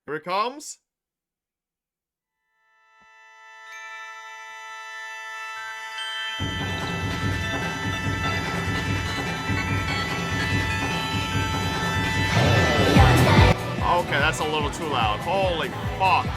Here it comes. Okay, that's a little too loud. Holy fuck.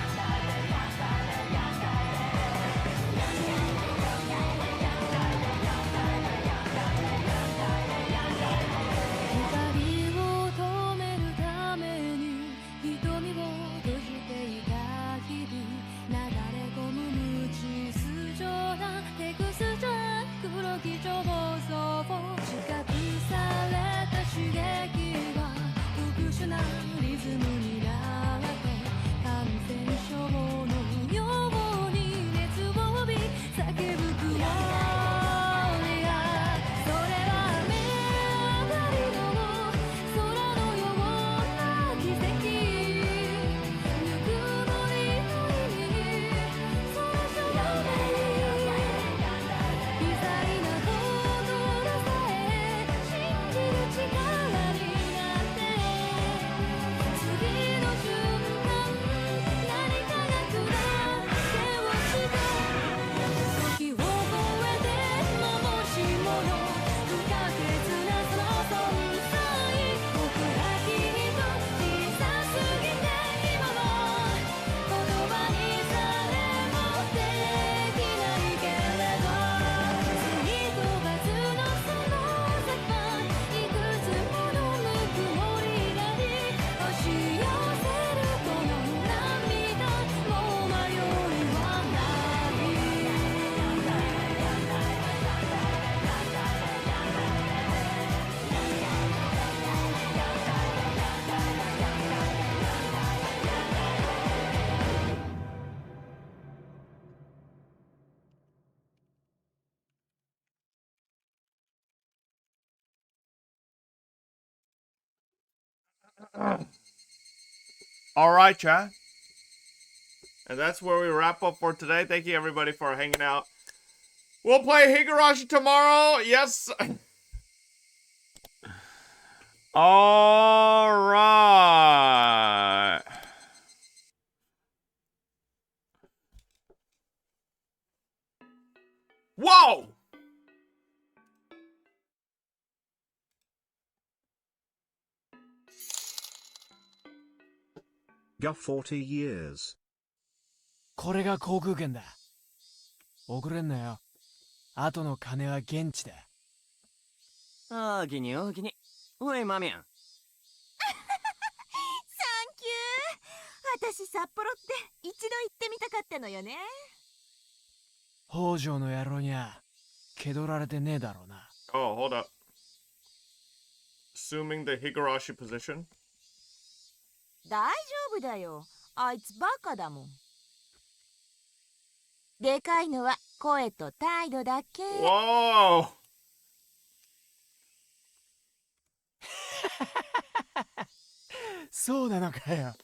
All right, chat. And that's where we wrap up for today. Thank you, everybody, for hanging out. We'll play Higurashi tomorrow. Yes. All right. Whoa! Got 40 years. これが航空券だ。遅れんなよ。後の金は現地だ。大きに大きに。おい、マミャン。サンキュー。私札幌って一度行ってみたかったのよね。北条の野郎にゃ気取られてねえだろうな。Oh, hold up. Assuming the Higurashi position. 大丈夫だよ。あいつバカだもん。でかいのは声と態度だけ。Whoa!そうなのかよ。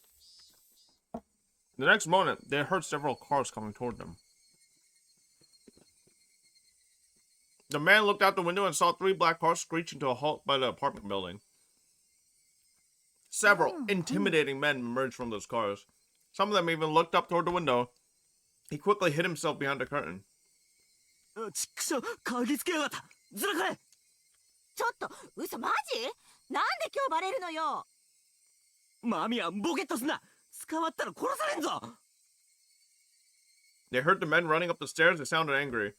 The next moment, they heard several cars coming toward them. The man looked out the window and saw 3 black cars screeching to a halt by the apartment building. Several intimidating men emerged from those cars. Some of them even looked up toward the window. He quickly hid himself behind the curtain. ちくしょ、嗅ぎつけやがった。ずらかれ。ちょっと、嘘マジ？なんで今日バレるのよ。マミャン、ボケっとすな。捕まったら殺されんぞ。They heard the men running up the stairs. They sounded angry.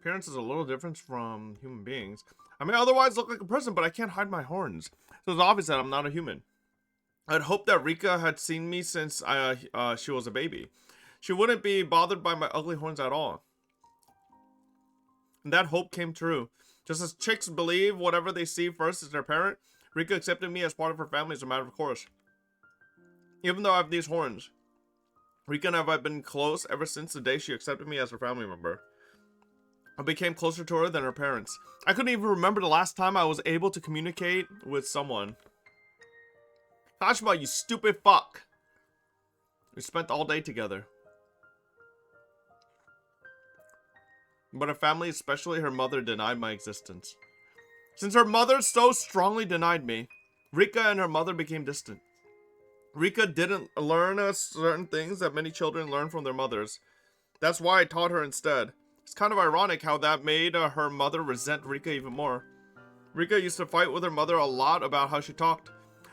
Appearance is a little different from human beings. I may otherwise look like a person, but I can't hide my horns. So it's obvious that I'm not a human. I'd hoped that Rika had seen me since she was a baby. She wouldn't be bothered by my ugly horns at all. And that hope came true. Just as chicks believe whatever they see first is their parent, Rika accepted me as part of her family as a matter of course. Even though I have these horns, Rika and I have been close ever since the day she accepted me as her family member. I became closer to her than her parents. I couldn't even remember the last time I was able to communicate with someone. Kashima, you stupid fuck. We spent all day together. But her family, especially her mother, denied my existence. Since her mother so strongly denied me, Rika and her mother became distant. Rika didn't learn certain things that many children learn from their mothers. That's why I taught her instead. It's kind of ironic how that made her mother resent Rika even more. Rika used to fight with her mother a lot about how she talked.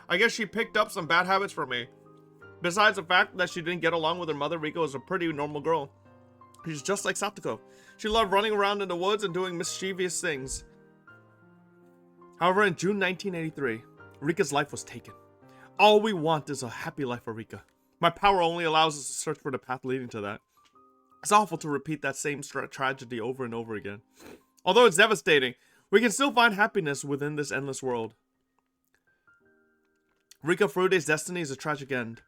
I guess she picked up some bad habits from me. Besides the fact that she didn't get along with her mother, Rika was a pretty normal girl. She's just like Satoko. She loved running around in the woods and doing mischievous things. However, in June 1983, Rika's life was taken. All we want is a happy life for Rika. My power only allows us to search for the path leading to that. It's awful to repeat that same tragedy over and over again. Although it's devastating, we can still find happiness within this endless world. Rika Furude's destiny is a tragic end.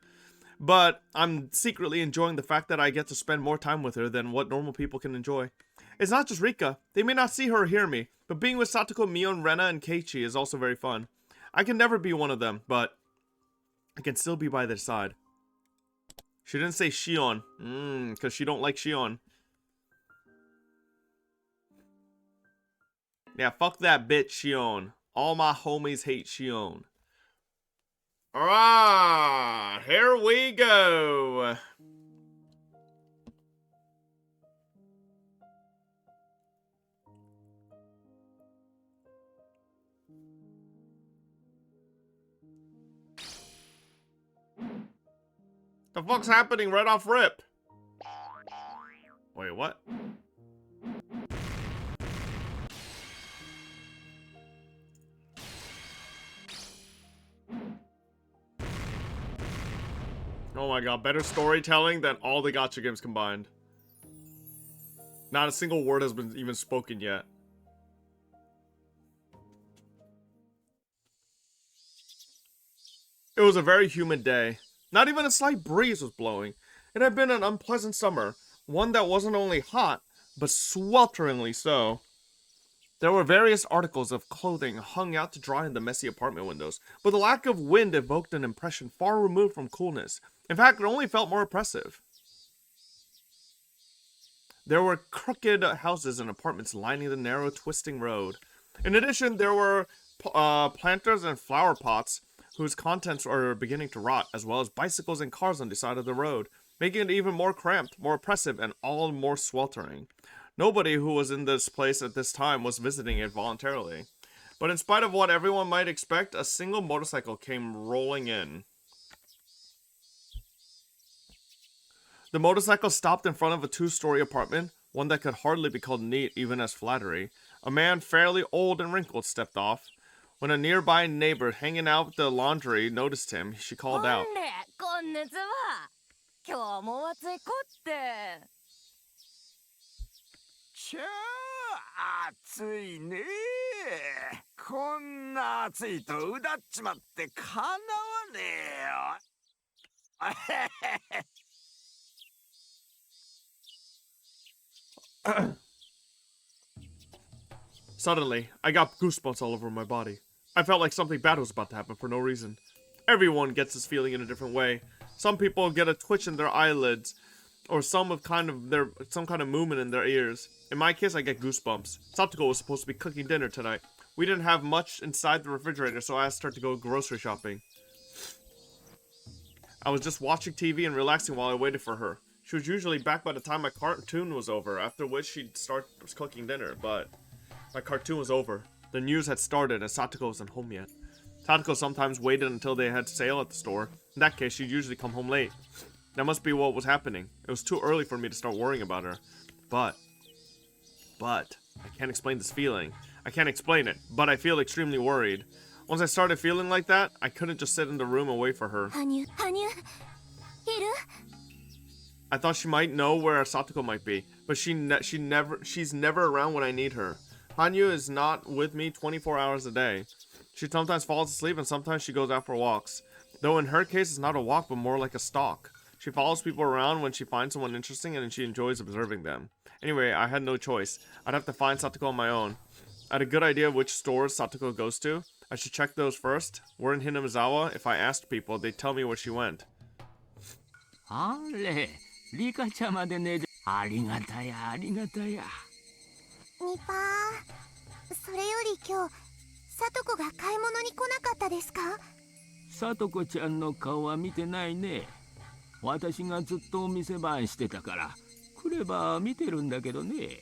But I'm secretly enjoying the fact that I get to spend more time with her than what normal people can enjoy. It's not just Rika. They may not see her or hear me, but being with Satoko, Mion, Rena, and Keiichi is also very fun. I can never be one of them, but I can still be by their side. She didn't say Shion, because she don't like Shion. Yeah, fuck that bitch, Shion. All my homies hate Shion. Alright, here we go. The fuck's happening right off rip? Wait, what? Oh my god, better storytelling than all the gacha games combined. Not a single word has been even spoken yet. It was a very humid day. Not even a slight breeze was blowing. It had been an unpleasant summer, one that wasn't only hot, but swelteringly so. There were various articles of clothing hung out to dry in the messy apartment windows, but the lack of wind evoked an impression far removed from coolness. In fact, it only felt more oppressive. There were crooked houses and apartments lining the narrow, twisting road. In addition, there were planters and flower pots whose contents are beginning to rot, as well as bicycles and cars on the side of the road, making it even more cramped, more oppressive, and all more sweltering. Nobody who was in this place at this time was visiting it voluntarily. But in spite of what everyone might expect, a single motorcycle came rolling in. The motorcycle stopped in front of a two-story apartment, one that could hardly be called neat even as flattery. A man fairly old and wrinkled stepped off. When a nearby neighbor hanging out with the laundry noticed him, she called out. こんにちは。今日も暑いこって。ちゃあ暑いね。こんな暑いとうだっちまってかなわねえよ。Suddenly, I got goosebumps all over my body. I felt like something bad was about to happen for no reason. Everyone gets this feeling in a different way. Some people get a twitch in their eyelids, or some kind of movement in their ears. In my case, I get goosebumps. Satoko was supposed to be cooking dinner tonight. We didn't have much inside the refrigerator, so I asked her to go grocery shopping. I was just watching TV and relaxing while I waited for her. She was usually back by the time my cartoon was over, after which she'd start cooking dinner, but my cartoon was over. The news had started and Satoko wasn't home yet. Satoko sometimes waited until they had sale at the store. In that case, she'd usually come home late. That must be what was happening. It was too early for me to start worrying about her. But, I can't explain this feeling. I can't explain it, but I feel extremely worried. Once I started feeling like that, I couldn't just sit in the room and wait for her. Hanyu, Hiru? I thought she might know where Satoko might be, but she's never around when I need her. Hanyu is not with me 24 hours a day. She sometimes falls asleep and sometimes she goes out for walks. Though in her case it's not a walk but more like a stalk. She follows people around when she finds someone interesting and she enjoys observing them. Anyway, I had no choice. I'd have to find Satoko on my own. I had a good idea of which stores Satoko goes to. I should check those first. We're in Hinamizawa. If I asked people, they'd tell me where she went. あれリカちゃんまでねありがたやありがたやニパー、それより今日サトコが買い物に来なかったですか？さとこちゃんの顔は見てないね。私がずっとお店番してたから来れば見てるんだけどね。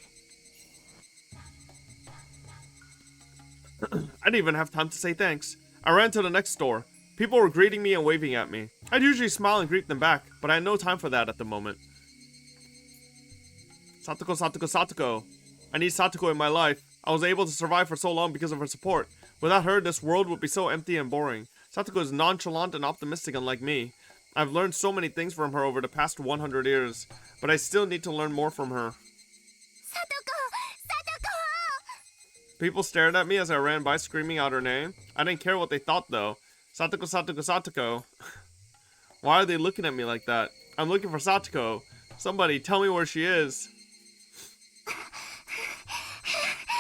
I didn't even have time to say thanks. I ran to the next store. People were greeting me and waving at me. I'd usually smile and greet them back, but I had no time for that at the moment. Satoko, Satoko, Satoko. I need Satoko in my life. I was able to survive for so long because of her support. Without her, this world would be so empty and boring. Satoko is nonchalant and optimistic, unlike me. I've learned so many things from her over the past 100 years, but I still need to learn more from her. Satoko! Satoko! People stared at me as I ran by screaming out her name. I didn't care what they thought though. Satoko, Satoko, Satoko. Why are they looking at me like that? I'm looking for Satoko. Somebody tell me where she is.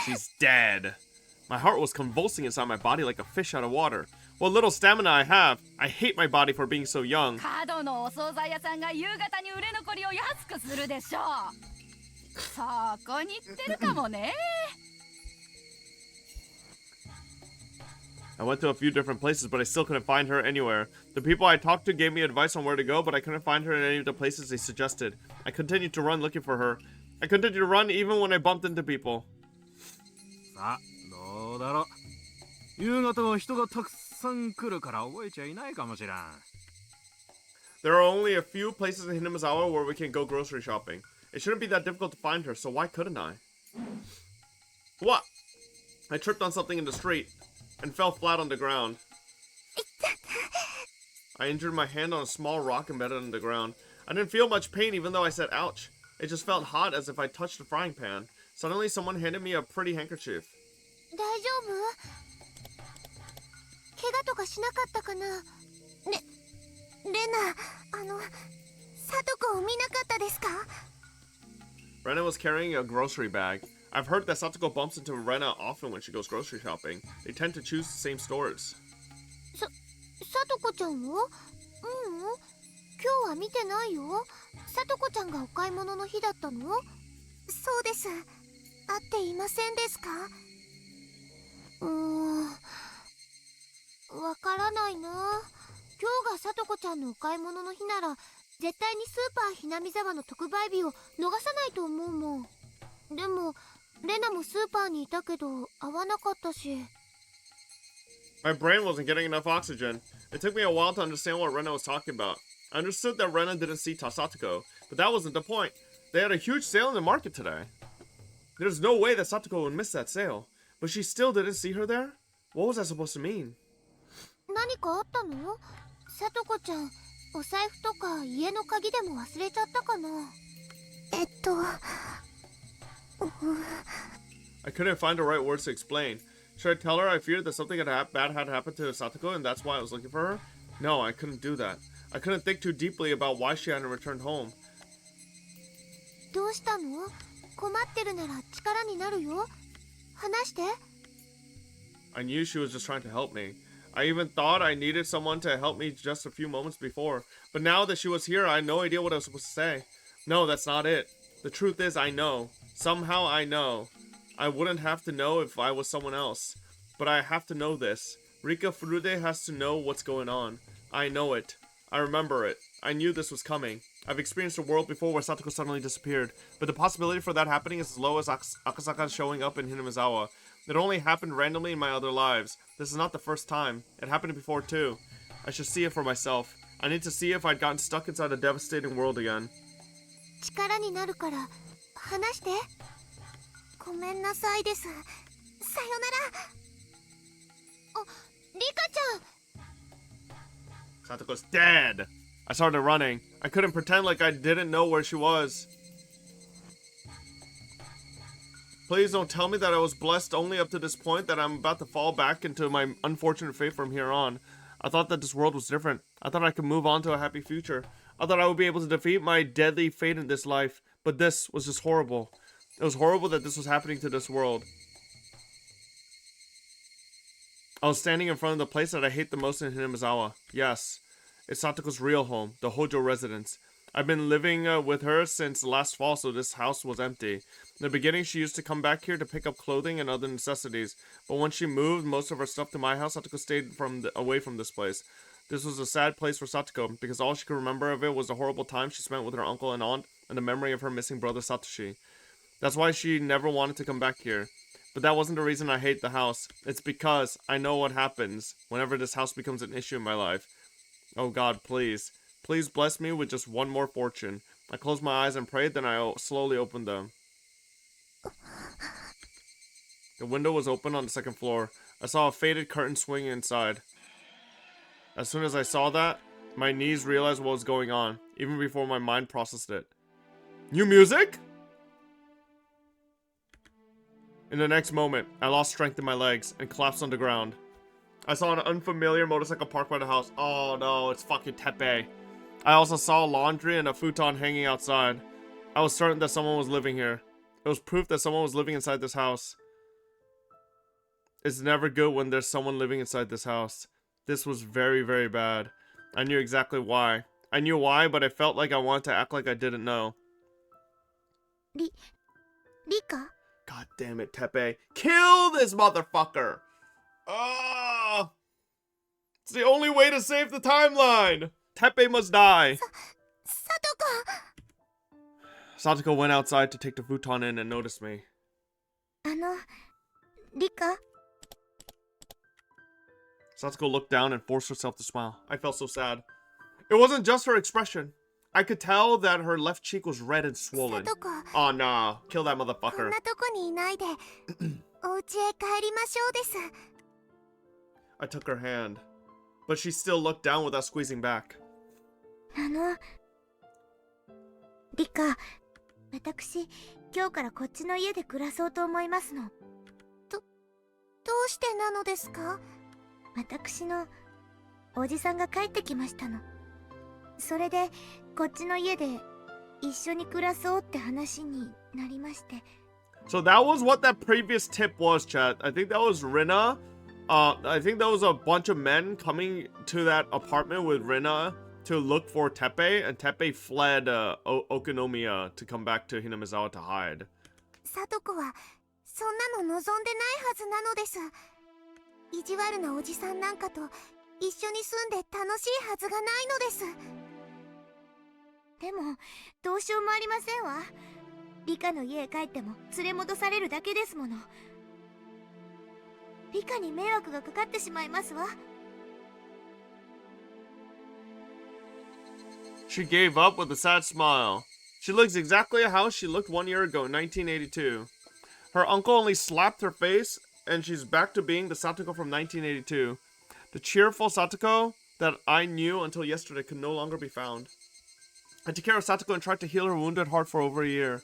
She's dead. My heart was convulsing inside my body like a fish out of water. What little stamina I have. I hate my body for being so young. 角のお惣菜屋さんが夕方に売れ残りを安くするでしょう。そこに行ってるかもね。I went to a few different places, but I still couldn't find her anywhere. The people I talked to gave me advice on where to go, but I couldn't find her in any of the places they suggested. I continued to run looking for her. I continued to run even when I bumped into people. さあどうだろう。夕方は人がたくさん来るから覚えちゃいないかもしらん。There are only a few places in Hinamizawa where we can go grocery shopping. It shouldn't be that difficult to find her, so why couldn't I? What? I tripped on something in the street and fell flat on the ground. I injured my hand on a small rock embedded in the ground. I didn't feel much pain even though I said ouch. It just felt hot as if I touched a frying pan. Suddenly someone handed me a pretty handkerchief. 大丈夫？怪我とかしなかったかな？レナ、サトコを見なかったですか？ Rena was carrying a grocery bag. I've heard that Satoko bumps into Rena often when she goes grocery shopping. They tend to choose the same stores. サトコちゃんを？今日は見てないよ。サトコちゃんがお買い物の日だったの？そうです。会っていませんですか？わからないな。今日がサトコちゃんのお買い物の日なら絶対にスーパーひなみざわの特売日を逃さないと思うもん。でもレナもスーパーにいたけど会わなかったし。 My brain wasn't getting enough oxygen. It took me a while to understand what Rena was talking about. I understood that Rena didn't see Satoko, but that wasn't the point. They had a huge sale in the market today. There's no way that Satoko would miss that sale. But she still didn't see her there? What was that supposed to mean? 何かあったの？サトコちゃん、お財布とか家の鍵でも忘れちゃったかな？I couldn't find the right words to explain. Should I tell her I feared that something bad had happened to Satoko and that's why I was looking for her? No, I couldn't do that. I couldn't think too deeply about why she hadn't returned home. どうしたの？困ってるなら力になるよ。話して。I knew she was just trying to help me. I even thought I needed someone to help me just a few moments before. But now that she was here, I had no idea what I was supposed to say. No, that's not it. The truth is, I know. Somehow I know. I wouldn't have to know if I was someone else. But I have to know this. Rika Furude has to know what's going on. I know it. I remember it. I knew this was coming. I've experienced a world before where Satoko suddenly disappeared, but the possibility for that happening is as low as Akasaka showing up in Hinamizawa. It only happened randomly in my other lives. This is not the first time. It happened before too. I should see it for myself. I need to see if I'd gotten stuck inside a devastating world again. 力になるから話して。ごめんなさいです。さよなら。あ、リカちゃん。 Satoko's dead! I started running. I couldn't pretend like I didn't know where she was. Please don't tell me that I was blessed only up to this point, that I'm about to fall back into my unfortunate fate from here on. I thought that this world was different. I thought I could move on to a happy future. I thought I would be able to defeat my deadly fate in this life, but this was just horrible. It was horrible that this was happening to this world. I was standing in front of the place that I hate the most in Hinamizawa. Yes, it's Satoko's real home, the Hojo residence. I've been living with her since last fall, so this house was empty. In the beginning, she used to come back here to pick up clothing and other necessities, but once she moved most of her stuff to my house, Satoko stayed away from this place. This was a sad place for Satoko, because all she could remember of it was the horrible time she spent with her uncle and aunt, and the memory of her missing brother Satoshi. That's why she never wanted to come back here. But that wasn't the reason I hate the house. It's because I know what happens whenever this house becomes an issue in my life. Oh God, please. Please bless me with just one more fortune. I closed my eyes and prayed, then I slowly opened them. The window was open on the second floor. I saw a faded curtain swing inside. As soon as I saw that, my knees realized what was going on, even before my mind processed it. New music? In the next moment, I lost strength in my legs and collapsed on the ground. I saw an unfamiliar motorcycle parked by the house. Oh no, it's fucking Teppei. I also saw laundry and a futon hanging outside. I was certain that someone was living here. It was proof that someone was living inside this house. It's never good when there's someone living inside this house. This was very, very bad. I knew exactly why. I knew why, but I felt like I wanted to act like I didn't know. Rika? God damn it, Teppei. Kill this motherfucker! Oh! It's the only way to save the timeline! Teppei must die! Satoko went outside to take the futon in and noticed me. Rika? Satoko looked down and forced herself to smile. I felt so sad. It wasn't just her expression. I could tell that her left cheek was red and swollen. Satoko. Oh nah, kill that motherfucker. I took her hand, but she still looked down without squeezing back. リカ、私、今日からこっちの家で暮らそうと思いますの。どうしてなのですか？私のおじさんが帰ってきましたの。それで、こっちの家で一緒に暮らそうって話になりまして。So that was what that previous tip was, chat. I think that was Rina. I think that was a bunch of men coming to that apartment with Rina to look for Teppei, and Teppei fled Okonomiya to come back to Hinamizawa to hide. サトコはそんなの望んでないはずなのです。意地悪なおじさんなんかと一緒に住んで楽しいはずがないのです。でもどうしようもありませんわ。リカの家へ帰っても連れ戻されるだけですもの。リカに迷惑がかかってしまいますわ。She gave up with a sad smile. She looks exactly how she looked 1 year ago in 1982. Her uncle only slapped her face, and she's back to being the Satoko from 1982. The cheerful Satoko that I knew until yesterday could no longer be found. I took care of Satoko and tried to heal her wounded heart for over a year.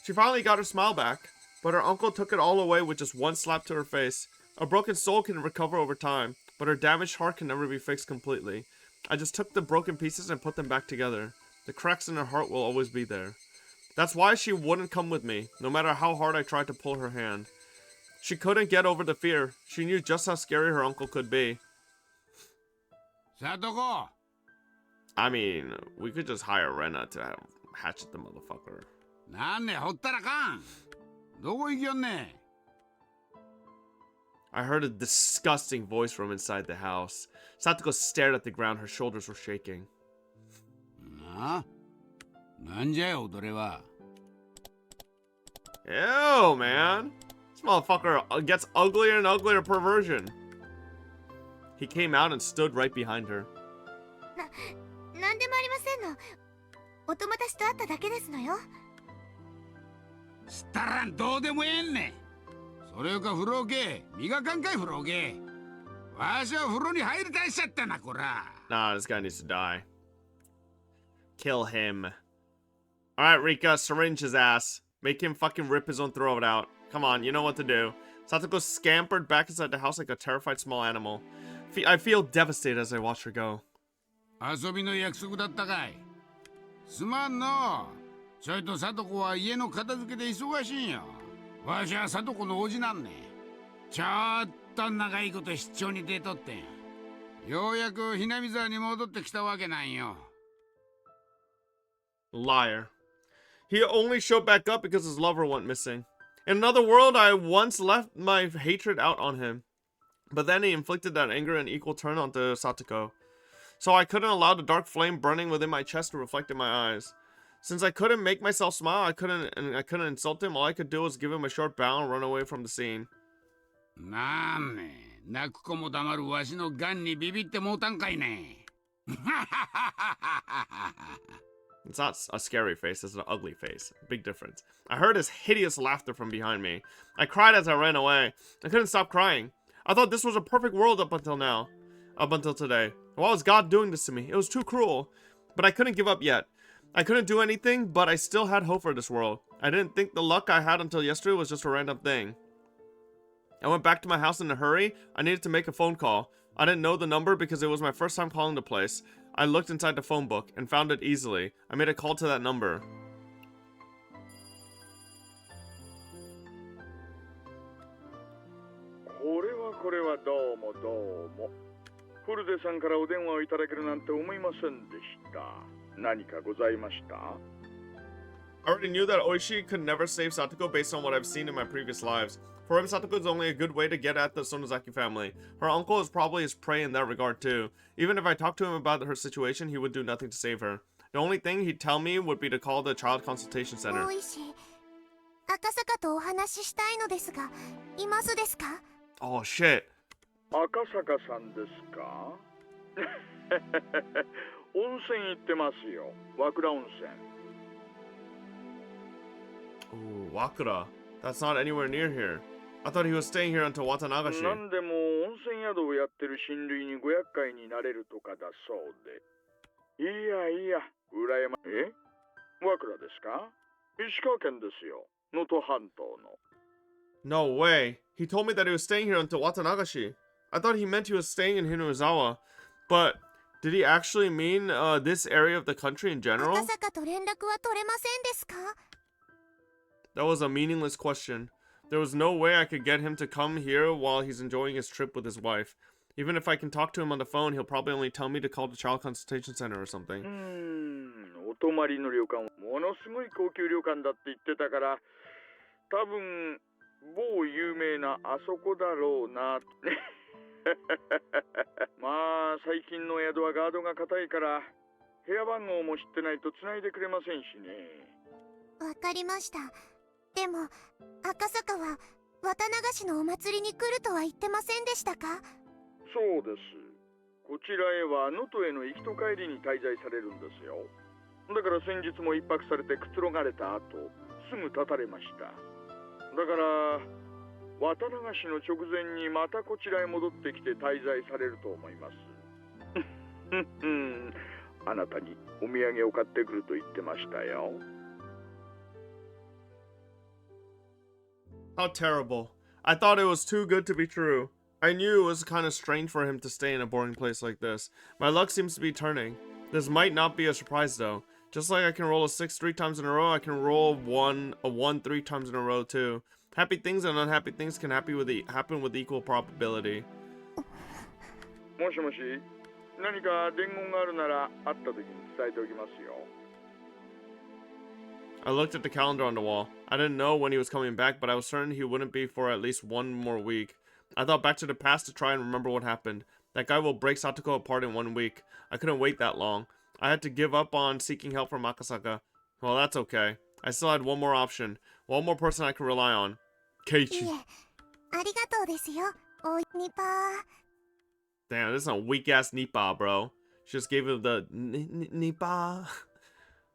She finally got her smile back, but her uncle took it all away with just one slap to her face. A broken soul can recover over time, but her damaged heart can never be fixed completely. I just took the broken pieces and put them back together. The cracks in her heart will always be there. That's why she wouldn't come with me, no matter how hard I tried to pull her hand. She couldn't get over the fear. She knew just how scary her uncle could be. Satoko! I mean, we could just hire Rena to hatchet the motherfucker. なんねほったらかん。どこ行きよんね。I heard a disgusting voice from inside the house. Satoko stared at the ground, her shoulders were shaking. なあ、なんじゃよ、踊れは。Ew, man. This motherfucker gets uglier and uglier perversion. He came out and stood right behind her. なんでもありませんの。お友達と会っただけですのよ。したらんどうでもええんねん。それよか風呂け、磨かんかい風呂け。わしは風呂に入りたいしちゃったな、こら。Nah, this guy needs to die. Kill him. Alright, Rika, syringe his ass. Make him fucking rip his own throat out. Come on, you know what to do. Satoko scampered back inside the house like a terrified small animal. I feel devastated as I watch her go. 遊びの約束だったかい。すまんの。ちょいと聡子は家の片付けで忙しいんよ。わしは聡子のおじなんね。ちょっと長いこと出張に出とってん。ようやくひなみ沢に戻ってきたわけなんよ。Liar. He only showed back up because his lover went missing. In another world, I once left my hatred out on him. But then he inflicted that anger in equal turn onto Satoko. So I couldn't allow the dark flame burning within my chest to reflect in my eyes. Since I couldn't make myself smile, I couldn't insult him. All I could do was give him a short bow and run away from the scene. なんね、泣く子も黙るわしのガンにビビってもうたんかいね。It's not a scary face, it's an ugly face. Big difference. I heard his hideous laughter from behind me. I cried as I ran away. I couldn't stop crying. I thought this was a perfect world up until now. Up until today. Why was God doing this to me? It was too cruel. But I couldn't give up yet. I couldn't do anything, but I still had hope for this world. I didn't think the luck I had until yesterday was just a random thing. I went back to my house in a hurry. I needed to make a phone call. I didn't know the number because it was my first time calling the place. I looked inside the phone book and found it easily. I made a call to that number. これはどうもどうも。フルデさんからお電話をいただけるなんて思いませんでした。何かございました？ I already knew that Oishi could never save Satoko based on what I've seen in my previous lives. For him, Satoko is only a good way to get at the Sonozaki family. Her uncle is probably his prey in that regard too. Even if I talked to him about her situation, he would do nothing to save her. The only thing he'd tell me would be to call the child consultation center. 大石、赤坂とお話ししたいのですが、いますですか？ Oh shit. 赤坂さんですか？温泉行ってますよ。和倉温泉。 Ooh, Wakura. That's not anywhere near here. I thought he was staying here until Watanagashi. なんでも温泉宿をやってる親類にご厄介になれるとかだそうで。いやいや、羨ま和倉ですか？石川県ですよ。能登半島の。 No way. He told me that he was staying here until Watanagashi. I thought he meant he was staying in Hinuzawa. But did he actually mean this area of the country in general? 赤坂と連絡は取れませんですか？ That was a meaningless question. There was no way I could get him to come here while he's enjoying his trip with his wife. Even if I can talk to him on the phone, he'll probably only tell me to call the child consultation center or something. お泊まりの旅館、ものすごい高級旅館だって言ってたから、多分某有名なあそこだろうな。まあ最近の宿はガードが硬いから、部屋番号も知ってないと繋いでくれませんしね。わかりました。でも赤坂は綿流しのお祭りに来るとは言ってませんでしたか？そうです。こちらへは能登への行きと帰りに滞在されるんですよ。だから先日も一泊されてくつろがれた後、すぐ立たれました。だから綿流しの直前にまたこちらへ戻ってきて滞在されると思います。あなたにお土産を買ってくると言ってましたよ。 How terrible. I thought it was too good to be true. I knew it was kind of strange for him to stay in a boring place like this. My luck seems to be turning. This might not be a surprise though. Just like I can roll a 6 3 times in a row, I can roll a 1 3 times in a row too. Happy things and unhappy things can happen with equal probability. もしもし、何か伝言があるなら会った時に伝えておきますよ。 I looked at the calendar on the wall. I didn't know when he was coming back, but I was certain he wouldn't be for at least one more week. I thought back to the past to try and remember what happened. That guy will break Satoko apart in 1 week. I couldn't wait that long. I had to give up on seeking help from Akasaka. Well, that's okay. I still had one more option. One more person I could rely on. Keiichi. いえ、ありがとうですよ、おいニパー。 Damn, this is a weak-ass Nipa, bro. She just gave him the Nipa.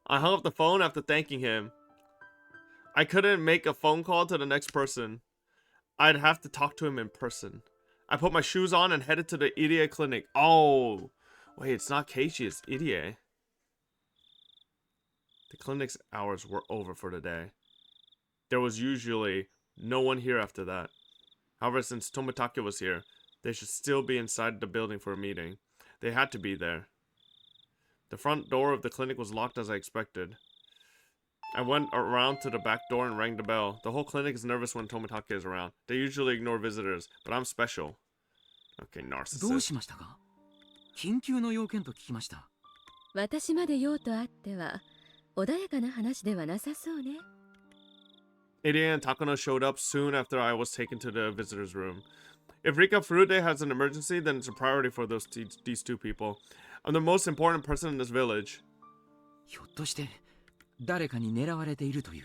I hung up the phone after thanking him. I couldn't make a phone call to the next person. I'd have to talk to him in person. I put my shoes on and headed to the Irie clinic. Oh, wait, it's not Keiichi, it's Irie. The clinic's hours were over for the day. There was usually no one here after that. However, since Tomitake was here, they should still be inside the building for a meeting. They had to be there. The front door of the clinic was locked as I expected. I went around to the back door and rang the bell. The whole clinic is nervous when Tomitake is around. They usually ignore visitors, but I'm special. Okay, どう narcissist. しましたか？緊急の要件と聞きました。私まで用とあっては穏やかな話ではなさそうね。Irie and Takano showed up soon after I was taken to the visitor's room. If Rika Furude has an emergency, then it's a priority for these two people. I'm the most important person in this village. ひょっとして誰かに狙われているという。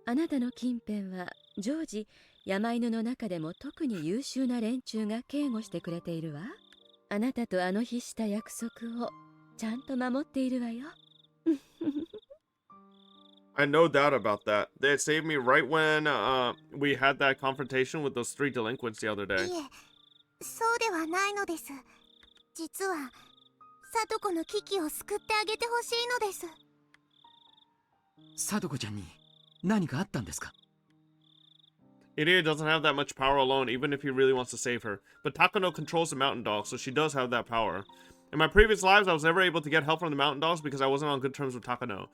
あなたの近辺は常時山犬の中でも特に優秀な連中が警護してくれているわ。あなたとあの日した約束をちゃんと守っているわよ。I no doubt about that. They saved me right when we had that confrontation with those 3 delinquents the other day. いえ、そうではないのです。実は聡子の危機を救ってあげてほしいのです。聡子ちゃんに何かあったんですか？ Irie doesn't have that much power alone, even if he really wants to save her. But Takano controls the mountain dogs, so she does have that power. In my previous lives, I was never able to get help from the mountain dogs because I wasn't on good terms with Takano.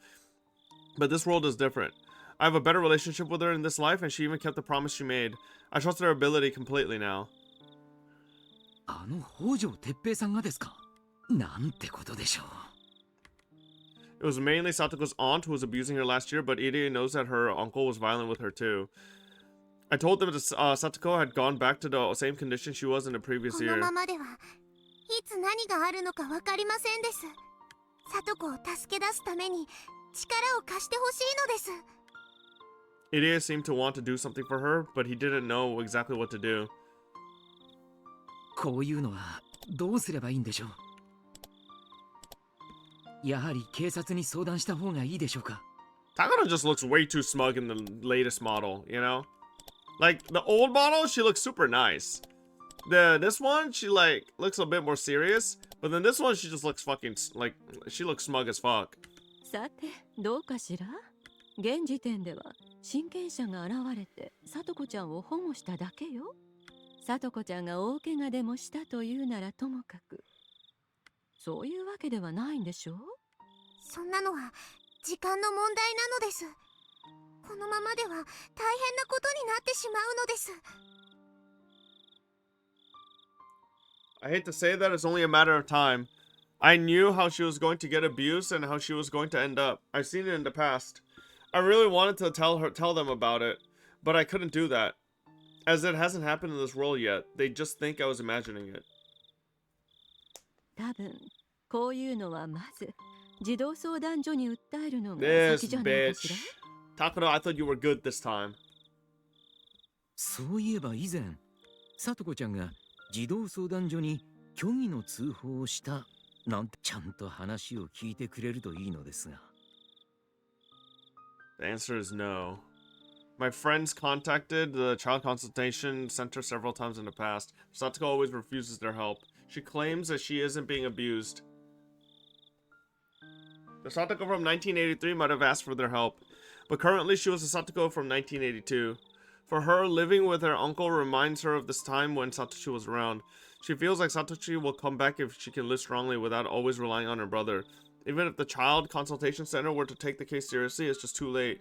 But this world is different. I have a better relationship with her in this life, and she even kept the promise she made. I trust her ability completely now. あの北条哲平さんがですか？なんてことでしょう。It was mainly Satoko's aunt who was abusing her last year, but Irie knows that her uncle was violent with her too. I told them that Satoko had gone back to the same condition she was in the previous この year. ままではいつ何があるのかわかりませんです。聡子を助け出すために力を貸してほしいのです。Irie seemed to want to do something for her, but he didn't know exactly what to do. こういうのはどうすればいいんでしょう。やはり警察に相談した方がいいでしょうか。Takano just looks way too smug in the latest model, you know? Like, the old model, she looks super nice. This one, she, like, looks a bit more serious. But then this one, she just looks fucking, like, she looks smug as fuck. さてどうかしら。現時点では親権者が現れて聡子ちゃんを保護しただけよ。聡子ちゃんが大怪我でもしたというならともかく、そういうわけではないんでしょう。そんなのは時間の問題なのです。このままでは大変なことになってしまうのです。I hate to say that it's only a matter of time. I knew how she was going to get abused and how she was going to end up. I've seen it in the past. I really wanted to tell them about it, but I couldn't do that. As it hasn't happened in this world yet, they just think I was imagining it. 多分こういうのはまず児童相談所に訴えるのが This 先じゃないかし bitch. ら。 Takano, I thought you were good this time. そういえば以前、聡子ちゃんが児童相談所に虚偽の通報をしたなんてちゃんと話を聞いてくれるといいのですが。The answer is no. My friends contacted the child consultation center several times in the past. Satoko always refuses their help. She claims that she isn't being abused. The Satoko from 1983 might have asked for their help, but currently she was a Satoko from 1982. For her, living with her uncle reminds her of this time when Satoshi was around. She feels like Satoshi will come back if she can live strongly without always relying on her brother. Even if the child consultation center were to take the case seriously, it's just too late.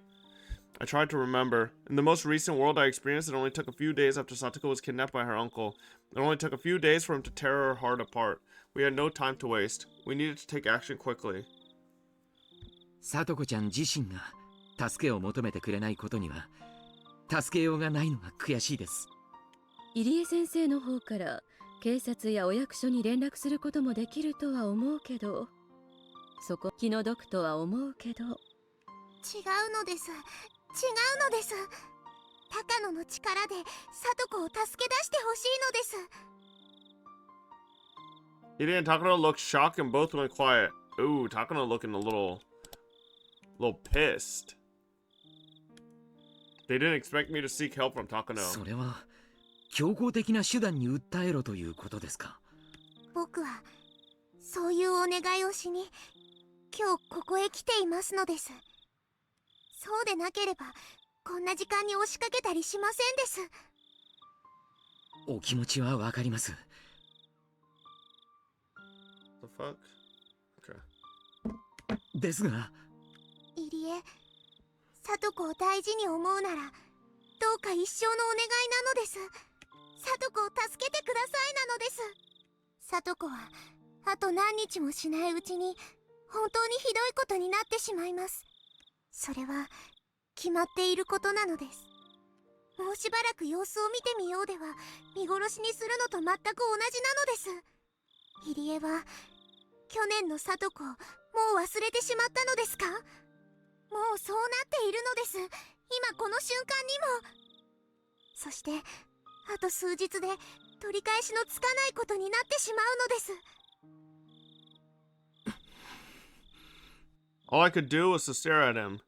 I tried to remember. In the most recent world I experienced, it only took a few days after Satoko was kidnapped by her uncle. It only took a few days for him to tear her heart apart. We had no time to waste. We needed to take action quickly. 聡子ちゃん自身が助けを求めてくれないことには助けようがないのが悔しいです。入江先生の方から警察やお役所に連絡することもできるとは思うけど、そこ気の毒とは思うけど。違うのです。違うのです。高野の力で聡子を助け出してほしいのです。Hide and Takano looked shocked and both went quiet. Ooh, Takano looking a little pissed. They didn't expect me to seek help from Takano. それは強硬的な手段に訴えろということですか。僕はそういうお願いをしに今日ここへ来ていますのです。そうでなければこんな時間に押しかけたりしませんです。お気持ちはわかります。The fuck? ですが、入江、聡子を大事に思うなら、どうか一生のお願いなのです。聡子を助けてくださいなのです。聡子はあと何日もしないうちに本当にひどいことになってしまいます。それは決まっていることなのです。もうしばらく様子を見てみようでは見殺しにするのと全く同じなのです。入江は去年の聡子をもう忘れてしまったのですか？もうそうなっているのです。今この瞬間にも。そしてあと数日で取り返しのつかないことになってしまうのです。All I could do was to stare at him.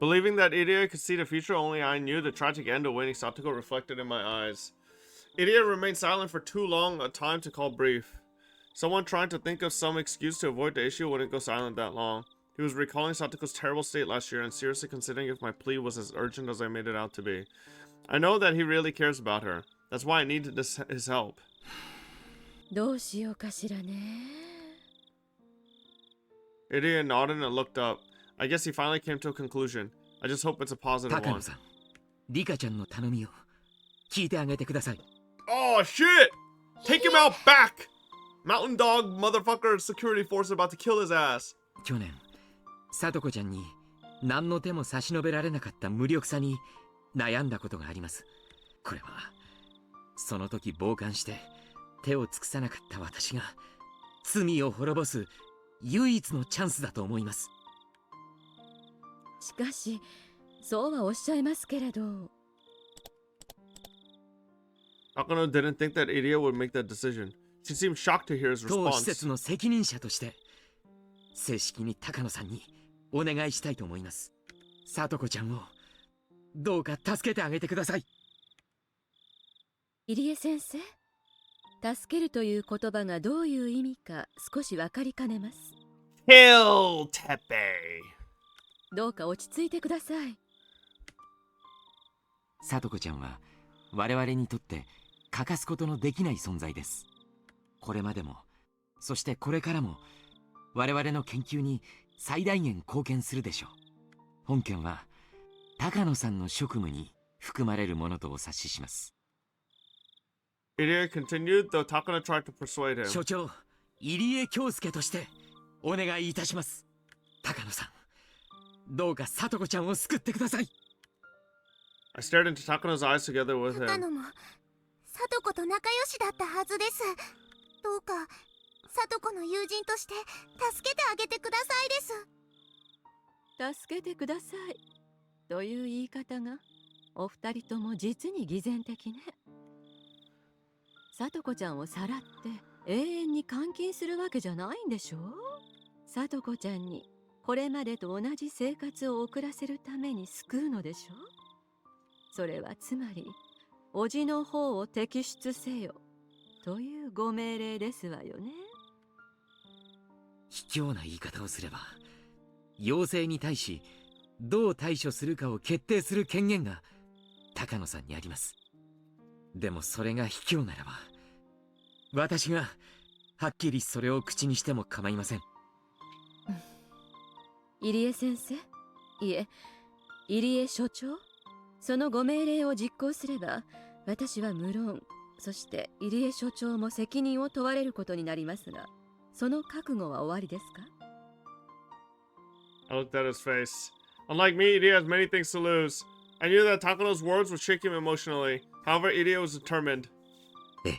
Believing that Iria could see the future, only I knew the tragic end awaiting Satoko reflected in my eyes. Iria remained silent for too long a time to call brief. Someone trying to think of some excuse to avoid the issue wouldn't go silent that long. He was recalling Satoko's terrible state last year and seriously considering if my plea was as urgent as I made it out to be. I know that he really cares about her. That's why I needed his help. どうしようかしらね。Iria nodded and looked up. I guess he finally came to a conclusion. I just hope it's a positive 高 one. 野さん、リカちゃんの頼みを聞いてあげてください。Oh shit! Take him out back! Mountain dog motherfucker security force about to kill his ass. 去年、聡子ちゃんに何の手も差し伸べられなかった無力さに悩んだことがあります。これはその時傍観して手を尽くさなかった私が罪を滅ぼす唯一のチャンスだと思います。しかし、そうはおっしゃいますけれど。Akano didn't think that Iria would make that decision. She seemed shocked to hear his 当施 response. 設の責任者として正式に高野さんにお願いしたいと思います。聡子ちゃんをどうか助けてあげてください。入江先生、助けるという言葉がどういう意味か少しわかりかねます。Kill Tepe. どうか落ち着いてください。聡子ちゃんは我々にとって欠かすことのできない存在です。これまでも、そしてこれからも我々の研究に最大限貢献するでしょう。本件は高野さんの職務に含まれるものとお察しします。Iria continued, though Takano tried to persuade him. 所長、入江京介としてお願いいたします。高野さん、どうか聡子ちゃんを救ってください。I stared into Takano's eyes together with 高 him. 野も聡子と仲良しだったはずです。どうか聡子の友人として助けてあげてくださいです。助けてくださいという言い方がお二人とも実に偽善的ね。聡子ちゃんをさらって永遠に監禁するわけじゃないんでしょ。聡子ちゃんにこれまでと同じ生活を送らせるために救うのでしょ。それはつまり叔父の方を摘出せよというご命令ですわよね。卑怯な言い方をすれば、要請に対しどう対処するかを決定する権限が高野さんにあります。でもそれが卑怯ならば、私がはっきりそれを口にしても構いません。入江先生、いえ、入江所長、そのご命令を実行すれば私は無論、そして入江所長も責任を問われることになりますが、その覚悟は終わりですか？ I looked at his face. Unlike me, Iria has many things to lose. I knew that Takano's words would shake him emotionally. However, Iria was determined. ええ、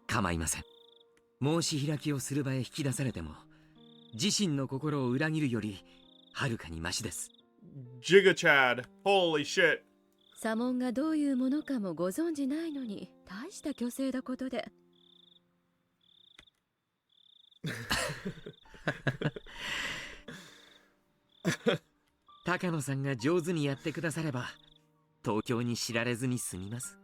構いません。申し開きをする場へ引き出されても、自身の心を裏切るよりはるかにマシです。Giga Chad. Holy shit. 左門がどういうものかもご存じないのに、大した虚勢だことで。高野さんが上手にやってくだされば、東京に知られずに済みます。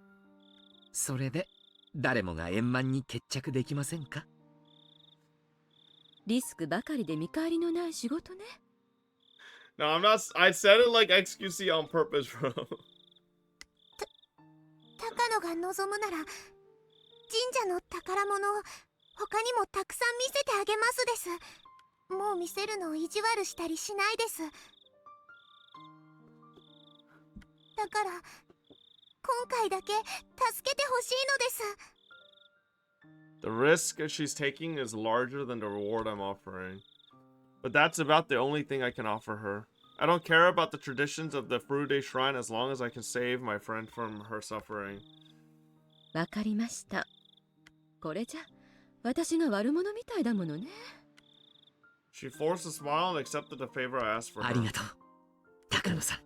それで誰もが円満に決着できませんか？リスクばかりで見返りのない仕事ね。No, I'm not. I said it like XQC on purpose, bro. 高野が望むなら神社の宝物を他にもたくさん見せてあげますです。もう見せるのを意地悪したりしないです。だから今回だけ助けてほしいのです。 The risk she's taking is larger than the reward I'm offering. But that's about the only thing I can offer her. I don't care about the traditions of the Furude Shrine as long as I can save my friend from her suffering. わかりました。これじゃ私が悪者みたいだものね。She forced a smile and accepted the favor I asked for her. ありがとう、高野さん。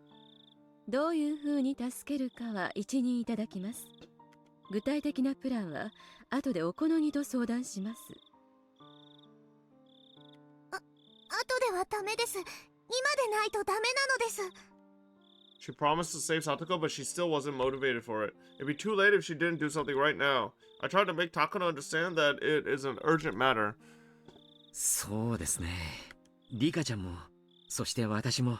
どういう風に助けるかは一任いただきます。具体的なプランは後でお好みと相談します。後ではダメです。今でないとダメなのです。 She promised to save Satoko, but she still wasn't motivated for it. It'd be too late if she didn't do something right now. I tried to make Takano understand that it is an urgent matter. そうですね。リカちゃんも、そして私も、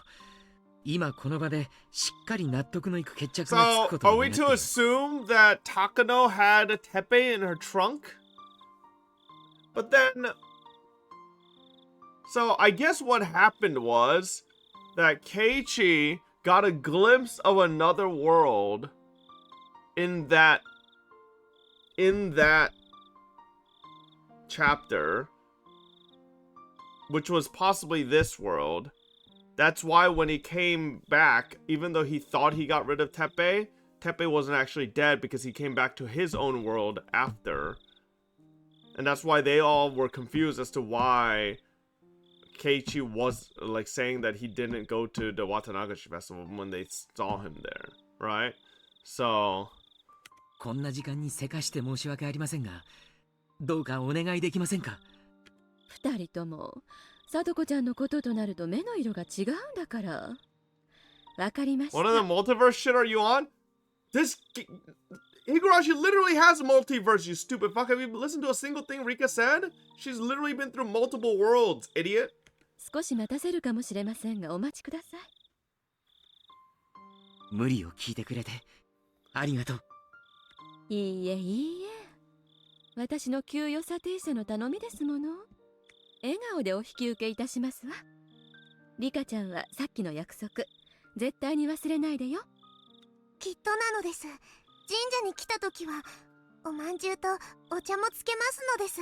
今この場でしっかり納得のいく決着がつくこと So, を are 願 we ってい to ます。 assume that Takano had Teppei in her trunk? But then... So, I guess what happened was that Keiichi got a glimpse of another world in that chapter, which was possibly this world. That's why when he came back, even though he thought he got rid of Teppei, Teppei wasn't actually dead because he came back to his own world after. And that's why they all were confused as to why Keiichi was like saying that he didn't go to the Watanagashi festival when they saw him there, right? So こんな時間にせかして申し訳ありませんが、どうかお願いできませんか。二人ともさとこちゃんのこととなると目の色が違うんだから。わかりました。 What other multiverse shit are you on? This Higurashi literally has a multiverse, you stupid fuck. Have you listened to a single thing Rika said? She's literally been through multiple worlds, idiot. 少し待たせるかもしれませんがお待ちください。無理を聞いてくれてありがとう。いいえいいえ。私の給与査定者の頼みですもの。笑顔でお引き受けいたしますわ。リカちゃんはさっきの約束絶対に忘れないでよ。きっとなのです。神社に来た時はおまんじゅうとお茶もつけますのです。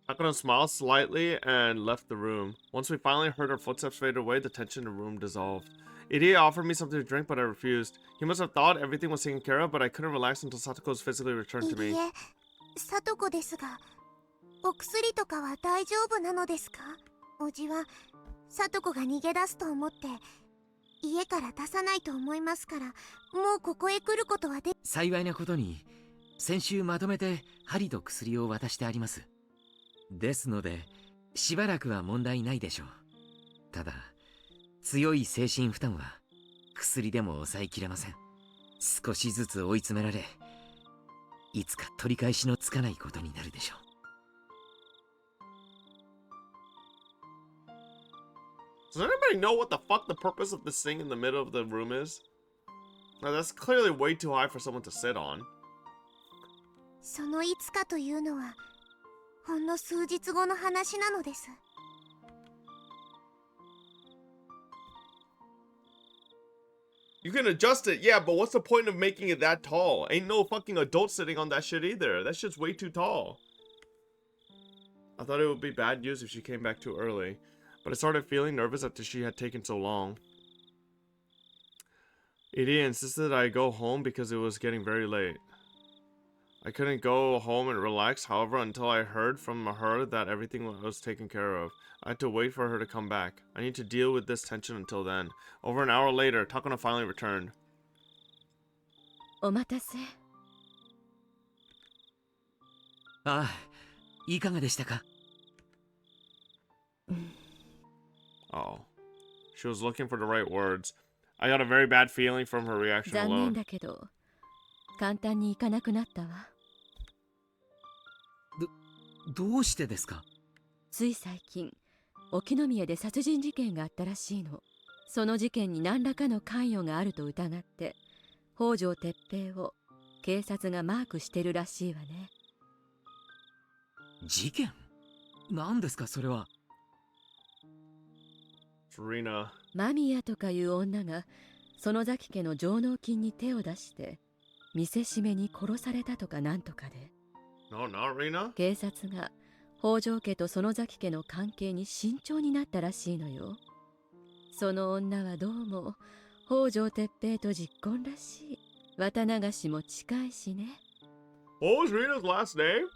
Takano smiled slightly and left the room. Once we finally heard her footsteps fade away, the tension in the room dissolved. Idiot offered me something to drink, but I refused. He must have thought everything was taken care of, but I couldn't relax until Satoko's physically returned to いい me. え、さとこですが、お薬とかは大丈夫なのですか？おじはさとこが逃げ出すと思って家から出さないと思いますから、もうここへ来ることはで。幸いなことに先週まとめて針と薬を渡してあります。ですのでしばらくは問題ないでしょう。ただ強い精神負担は薬でも抑えきれません。少しずつ追い詰められ、いつか取り返しのつかないことになるでしょう。Does anybody know what the fuck the purpose of this thing in the middle of the room is? Now, that's clearly way too high for someone to sit on. そのいつかというのはほんの数日後の話なのです。 You can adjust it, yeah, but what's the point of making it that tall? Ain't no fucking adult sitting on that shit either. That shit's way too tall. I thought it would be bad news if she came back too early, but I started feeling nervous after she had taken so long. Idia insisted I go home because it was getting very late. I couldn't go home and relax, however, until I heard from her that everything was taken care of. I had to wait for her to come back. I need to deal with this tension until then. Over an hour later, Takano finally returned. お待たせ。ああ、いかがでしたか？ Oh. She was looking for the right words. I got a very bad feeling from her reaction 残念 alone. だけど簡単にいかなくなったわ。どうしてですか？つい最近沖宮で殺人事件があったらしいの。その事件に何らかの関与があると疑って北条哲平を警察がマークしてるらしいわね。事件？何ですかそれは。 Serena. マミヤとかいう女が園崎家の上納金に手を出して見せしめに殺されたとかなんとかで、 No, not Rena. 警察が北条家と園崎家の関係に慎重になったらしいのよ。その女はどうも北条哲平と実婚らしい。綿流しも近いしね。 What was Rena's last name?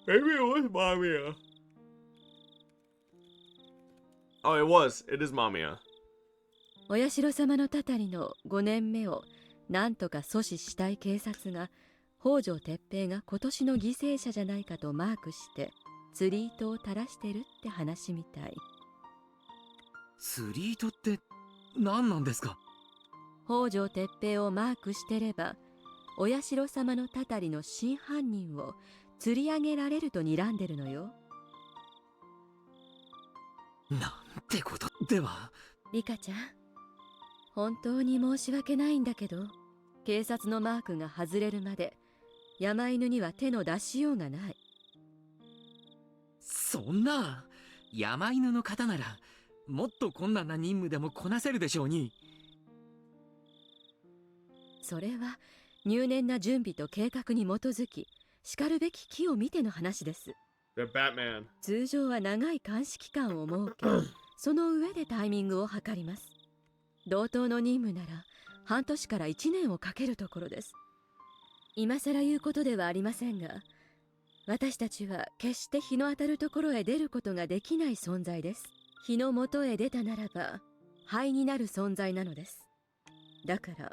Maybe it was Mamiya. Oh, it was. It is Mamiya. お社様のたたりの5年目をなんとか阻止したい警察が、北条哲平が今年の犠牲者じゃないかとマークして釣り糸を垂らしてるって話みたい。釣り糸って何なんですか？北条哲平をマークしてれば、お社様のたたりの真犯人を釣り上げられると睨んでるのよ。なんてことでは。リカちゃん、本当に申し訳ないんだけど、警察のマークが外れるまで山犬には手の出しようがない。そんな山犬の方ならもっと困難な任務でもこなせるでしょうに。それは入念な準備と計画に基づき、しかるべき機を見ての話です。 They're Batman. 通常は長い監視期間を設け、その上でタイミングを測ります。同等の任務なら半年から1年をかけるところです。今更言うことではありませんが、私たちは決して日の当たるところへ出ることができない存在です。日の元へ出たならば灰になる存在なのです。だから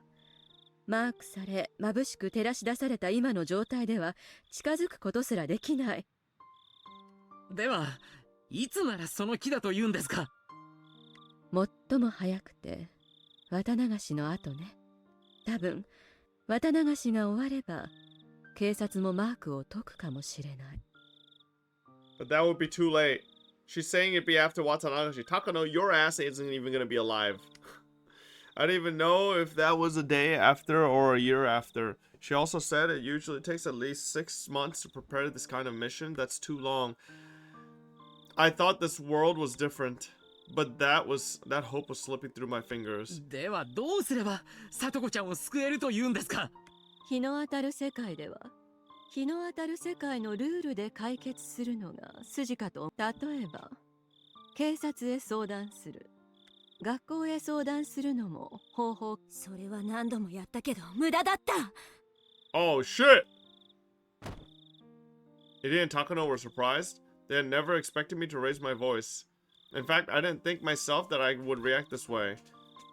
マークされ眩しく照らし出された今の状態では近づくことすらできない。ではいつならその木だと言うんですか？最も早くて綿流しの後ね。多分綿流しが終われば警察もマークを解くかもしれない。 But that would be too late. She's saying it'd be after Watanagashi. Takano, your ass isn't even gonna be alive. I didn't even know if that was a day after or a year after. She also said it usually takes at least 6 months to prepare this kind of mission. That's too long. I thought this world was different, but that hope was slipping through my fingers. ではどうすれば里子ちゃんを救えると言うんですか？日の当たる世界では日の当たる世界のルールで解決するのが筋かと。例えば警察へ相談する、学校へ相談するのも方法。それは何度もやったけど無駄だった。 Oh shit! Hide and Takano were surprised. They had never expected me to raise my voice. In fact, I didn't think myself that I would react this way.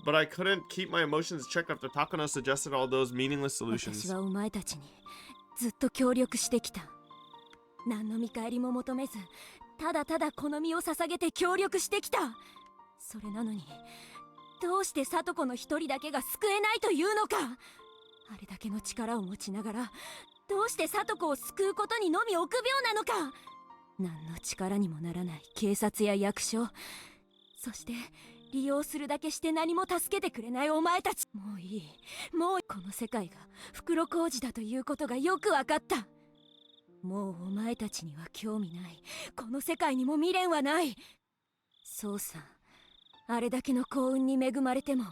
But I couldn't keep my emotions checked after Takano suggested all those meaningless solutions. 私はお前たちにずっと協力してきた。何の見返りも求めず、ただただこの身を捧げて協力してきた。それなのにどうして里子の一人だけが救えないというのか。あれだけの力を持ちながらどうして里子を救うことにのみ臆病なのか。何の力にもならない警察や役所、そして利用するだけして何も助けてくれないお前たち。もういい、もうこの世界が袋小路だということがよく分かった。もうお前たちには興味ない。この世界にも未練はない。そうさ、あれだけの幸運に恵まれても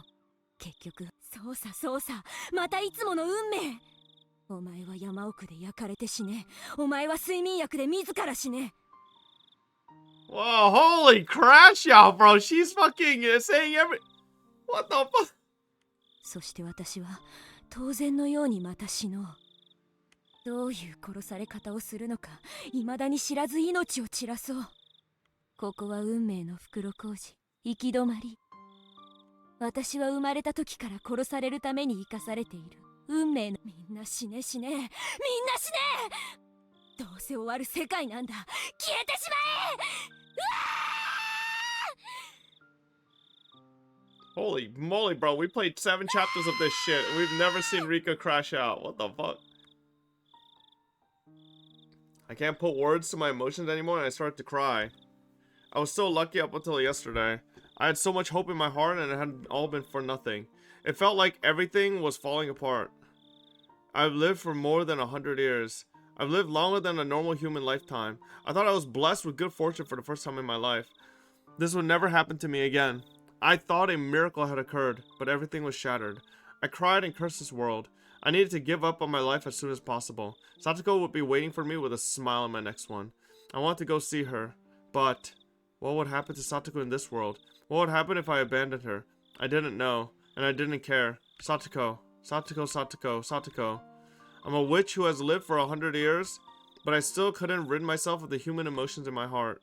結局そうさ、またいつもの運命。お前は山奥で焼かれて死ね。お前は睡眠薬で自ら死ね。 Whoa, holy crash out, bro. She's fucking saying What the fuck? そして私は当然のようにまた死のう。どういう殺され方をするのか未だに知らず命を散らそう。ここは運命の袋小路、行き止まり。私は生まれた時から殺されるために生かされている運命の。みんな死ね、みんな死ね。どうせ終わる世界なんだ。消えてしまえ。 Holy moly, bro. We played 7 chapters of this shit. We've never seen Rika crash out. What the fuck? I can't put words to my emotions anymore and I started to cry. I was so lucky up until yesterday. I had so much hope in my heart and it had all been for nothing. It felt like everything was falling apart. I've lived for more than 100 years. I've lived longer than a normal human lifetime. I thought I was blessed with good fortune for the first time in my life. This would never happen to me again. I thought a miracle had occurred, but everything was shattered. I cried and cursed this world. I needed to give up on my life as soon as possible. Satoko would be waiting for me with a smile on my next one. I wanted to go see her, but what would happen to Satoko in this world? What would happen if I abandoned her? I didn't know, and I didn't care. Satoko, Satoko, Satoko, Satoko. I'm a witch who has lived for 100 years, but I still couldn't rid myself of the human emotions in my heart.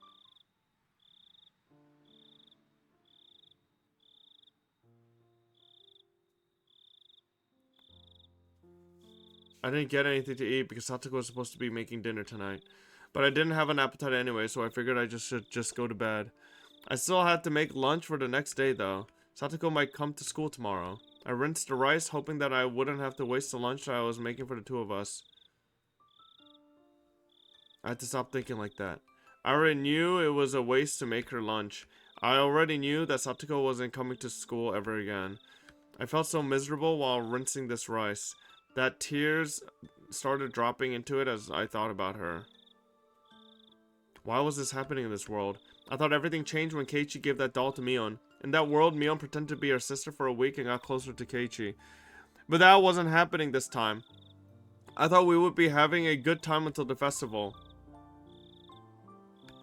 I didn't get anything to eat because Satoko was supposed to be making dinner tonight. But I didn't have an appetite anyway, so I figured I should just go to bed. I still had to make lunch for the next day though. Satoko might come to school tomorrow. I rinsed the rice, hoping that I wouldn't have to waste the lunch that I was making for the two of us. I had to stop thinking like that. I already knew it was a waste to make her lunch. I already knew that Satoko wasn't coming to school ever again. I felt so miserable while rinsing this rice that tears started dropping into it as I thought about her. Why was this happening in this world? I thought everything changed when Keiichi gave that doll to Mion. In that world, Mion pretended to be her sister for a week and got closer to Keiichi. But that wasn't happening this time. I thought we would be having a good time until the festival.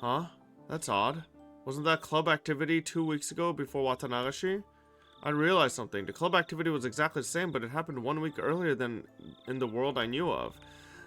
Huh? That's odd. Wasn't that club activity 2 weeks ago before Watanagashi? I realized something. The club activity was exactly the same, but it happened 1 week earlier than in the world I knew of.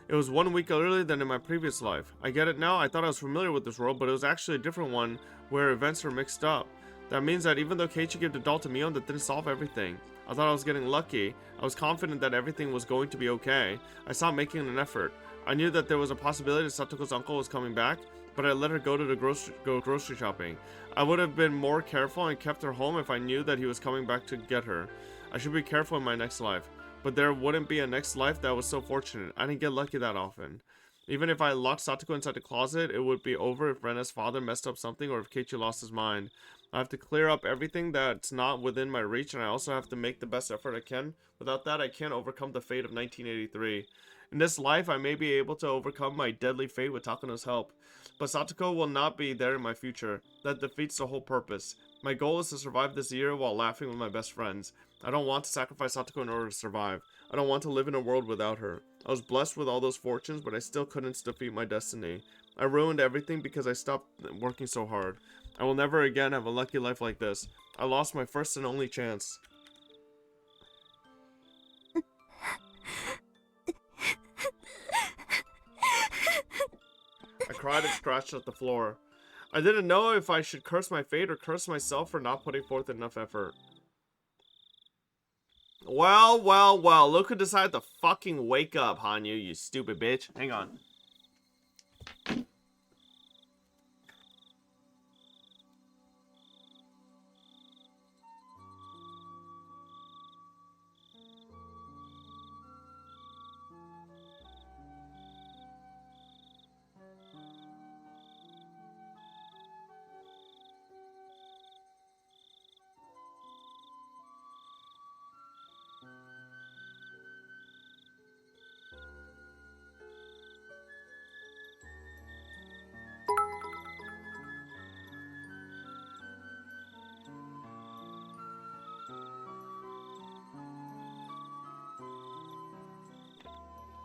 It was 1 week earlier than in my previous life. I get it now. I thought I was familiar with this world, but it was actually a different one where events were mixed up. That means that even though Keiichi gave the doll to Mion, that didn't solve everything. I thought I was getting lucky. I was confident that everything was going to be okay. I stopped making an effort. I knew that there was a possibility Satoko's uncle was coming back, but I let her go to the grocery shopping. I would have been more careful and kept her home if I knew that he was coming back to get her. I should be careful in my next life. But there wouldn't be a next life that was so fortunate. I didn't get lucky that often. Even if I locked Satoko inside the closet, it would be over if Rena's father messed up something or if Keiichi lost his mind. I have to clear up everything that's not within my reach, and I also have to make the best effort I can. Without that, I can't overcome the fate of 1983. In this life, I may be able to overcome my deadly fate with Takano's help. But Satoko will not be there in my future. That defeats the whole purpose. My goal is to survive this year while laughing with my best friends. I don't want to sacrifice Satoko in order to survive. I don't want to live in a world without her. I was blessed with all those fortunes, but I still couldn't defeat my destiny. I ruined everything because I stopped working so hard. I will never again have a lucky life like this. I lost my first and only chance. I cried and scratched at the floor. I didn't know if I should curse my fate or curse myself for not putting forth enough effort. Well, well, well. Look who decided to fucking wake up, Hanyu, you stupid bitch. Hang on.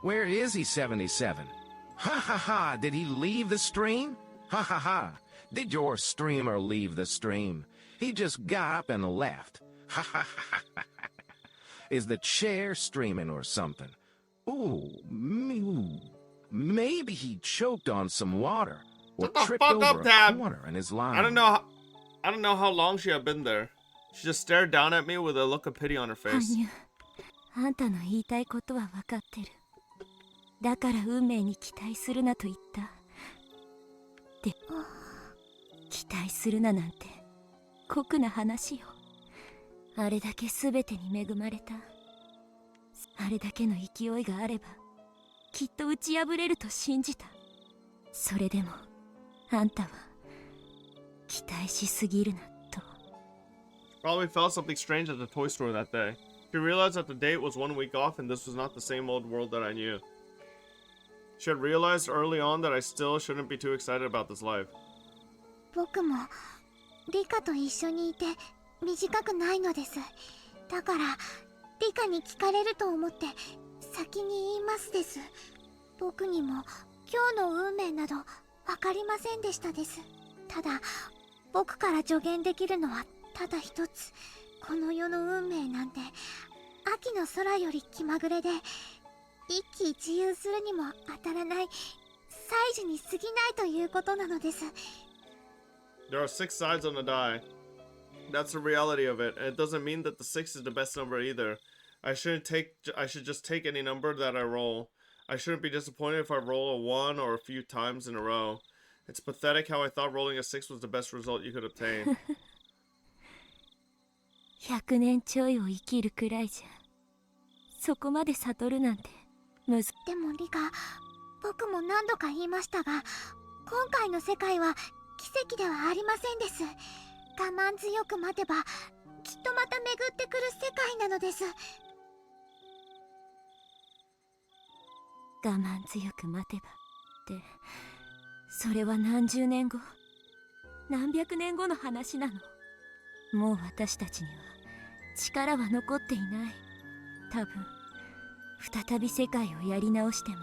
Where is he, 77? Ha ha ha, did he leave the stream? Ha ha ha, did your streamer leave the stream? He just got up and left. Ha ha ha ha. Is the chair streaming or something? Ooh, maybe he choked on some water or tripped over a corner in his line. I don't know how long she had been there. She just stared down at me with a look of pity on her face. あんたの言いたいことは分かってる。だから運命に期待するなと言った。で、期待するななんて酷な話よ。あれだけ全てに恵まれた。あれだけの勢いがあれば、きっと打ち破れると信じた。それでも、あんたは期待しすぎるなと。Probably felt something strange at the toy store that day. She realized that the date was 1 week off and this was not the same old world that I knew. She had realized early on that I still shouldn't be too excited about this life. 僕もリカと一緒にいて短くないのです。だからリカに聞かれると思って先に言いますです。僕にも今日の運命など分かりませんでしたです。ただ僕から助言できるのはただ一つ。この世の運命なんて秋の空より気まぐれで一喜一憂するにも当たらない歳時に過ぎないということなのです。 There are 6 sides on a die. That's the reality of it, and it doesn't mean that the 6 is the best number either. I should just take any number that I roll. I shouldn't be disappointed if I roll a 1 or a few times in a row. It's pathetic how I thought rolling a 6 was the best result you could obtain. 100年ちょいを生きるくらいじゃそこまで悟るなんてむず。でもリカ、僕も何度か言いましたが、今回の世界は奇跡ではありませんです。我慢強く待てばきっとまた巡ってくる世界なのです。我慢強く待てばってそれは何十年後何百年後の話なの。もう私たちには力は残っていない。多分再び世界をやり直しても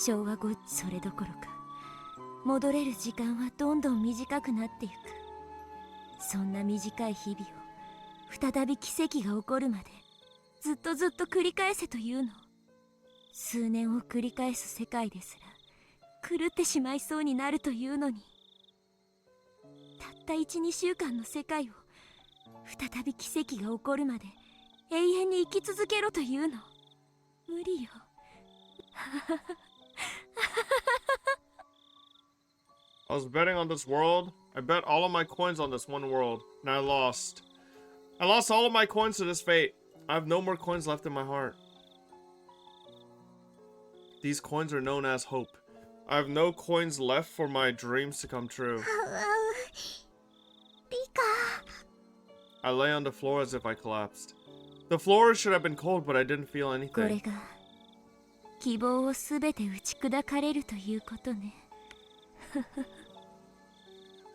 昭和後それどころか戻れる時間はどんどん短くなっていく。そんな短い日々を再び奇跡が起こるまでずっとずっと繰り返せというの。数年を繰り返す世界ですら狂ってしまいそうになるというのに、たった 1,2 週間の世界を再び奇跡が起こるまで永遠に生き続けろというの。無理よ。I was betting on this world. I bet all of my coins on this one world, and I lost. I lost all of my coins to this fate. I have no more coins left in my heart. These coins are known as hope. I have no coins left for my dreams to come true. リカ。I lay on the floor as if I collapsed. The floor should have been cold, but I didn't feel これ anything. が希望をすべて打ち砕かれるということね。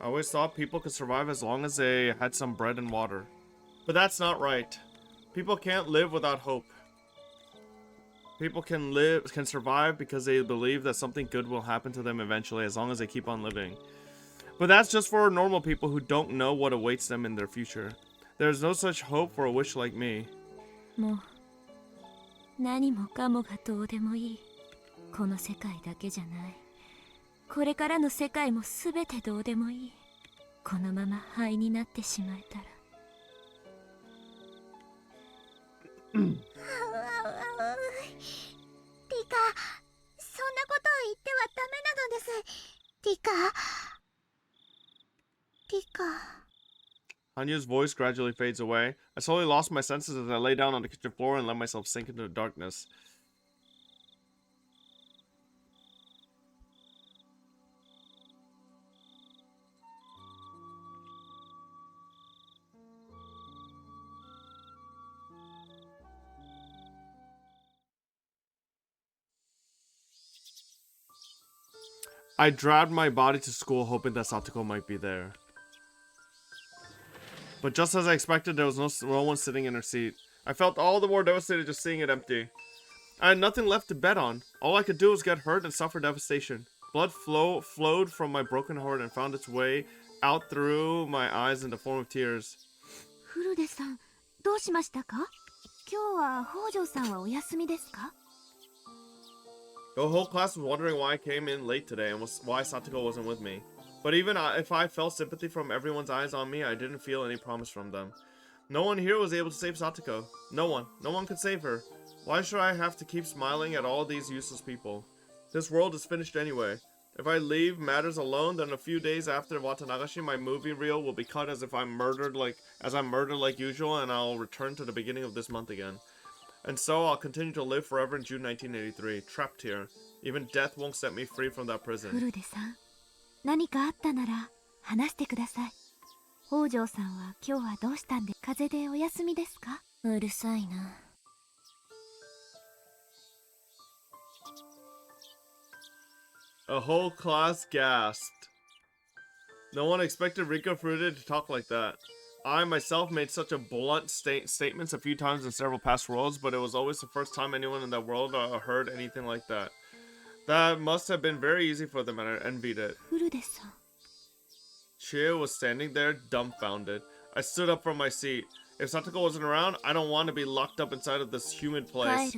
I always thought people could survive as long as they had some bread and water. But that's not right. People can't live without hope. People can survive because they believe that something good will happen to them eventually as long as they keep on living. But that's just for normal people who don't know what awaits them in their future. There's no such hope for a wish like me. もう何もかもがどうでもいい。この世界だけじゃない。これからの世界もすべてどうでもいい。このまま灰になってしまえたら。リカ、そんなことを言ってはダメなのです。リカ。Hanya's voice gradually fades away. I slowly lost my senses as I lay down on the kitchen floor and let myself sink into the darkness. I dragged my body to school hoping that Satoko might be there. But just as I expected, there was no one sitting in her seat. I felt all the more devastated just seeing it empty. I had nothing left to bet on. All I could do was get hurt and suffer devastation. Blood flowed from my broken heart and found its way out through my eyes in the form of tears. 古出さん、どうしましたか？今日は北条さんはお休みですか？ The whole class was wondering why I came in late today and why Satoko wasn't with me. But even if I felt sympathy from everyone's eyes on me, I didn't feel any promise from them. No one here was able to save Satoko. No one could save her. Why should I have to keep smiling at all these useless people? This world is finished anyway. If I leave matters alone, then a few days after Watanagashi, my movie reel will be cut as I'm murdered like usual, and I'll return to the beginning of this month again. And so I'll continue to live forever in June 1983, trapped here. Even death won't set me free from that prison. 古出さん、何かあったなら話してください。北条さんは今日はどうしたんで、風邪でお休みですか？うるさいな。A whole class gasped. No one expected Rika Furuta to talk like that. I myself made such a blunt statements a few times in several past worlds, but it was always the first time anyone in that world heard anything like that. That must have been very easy for them, and I envied it. Chie was standing there, dumbfounded. I stood up from my seat. If Satoko wasn't around, I don't want to be locked up inside of this humid place.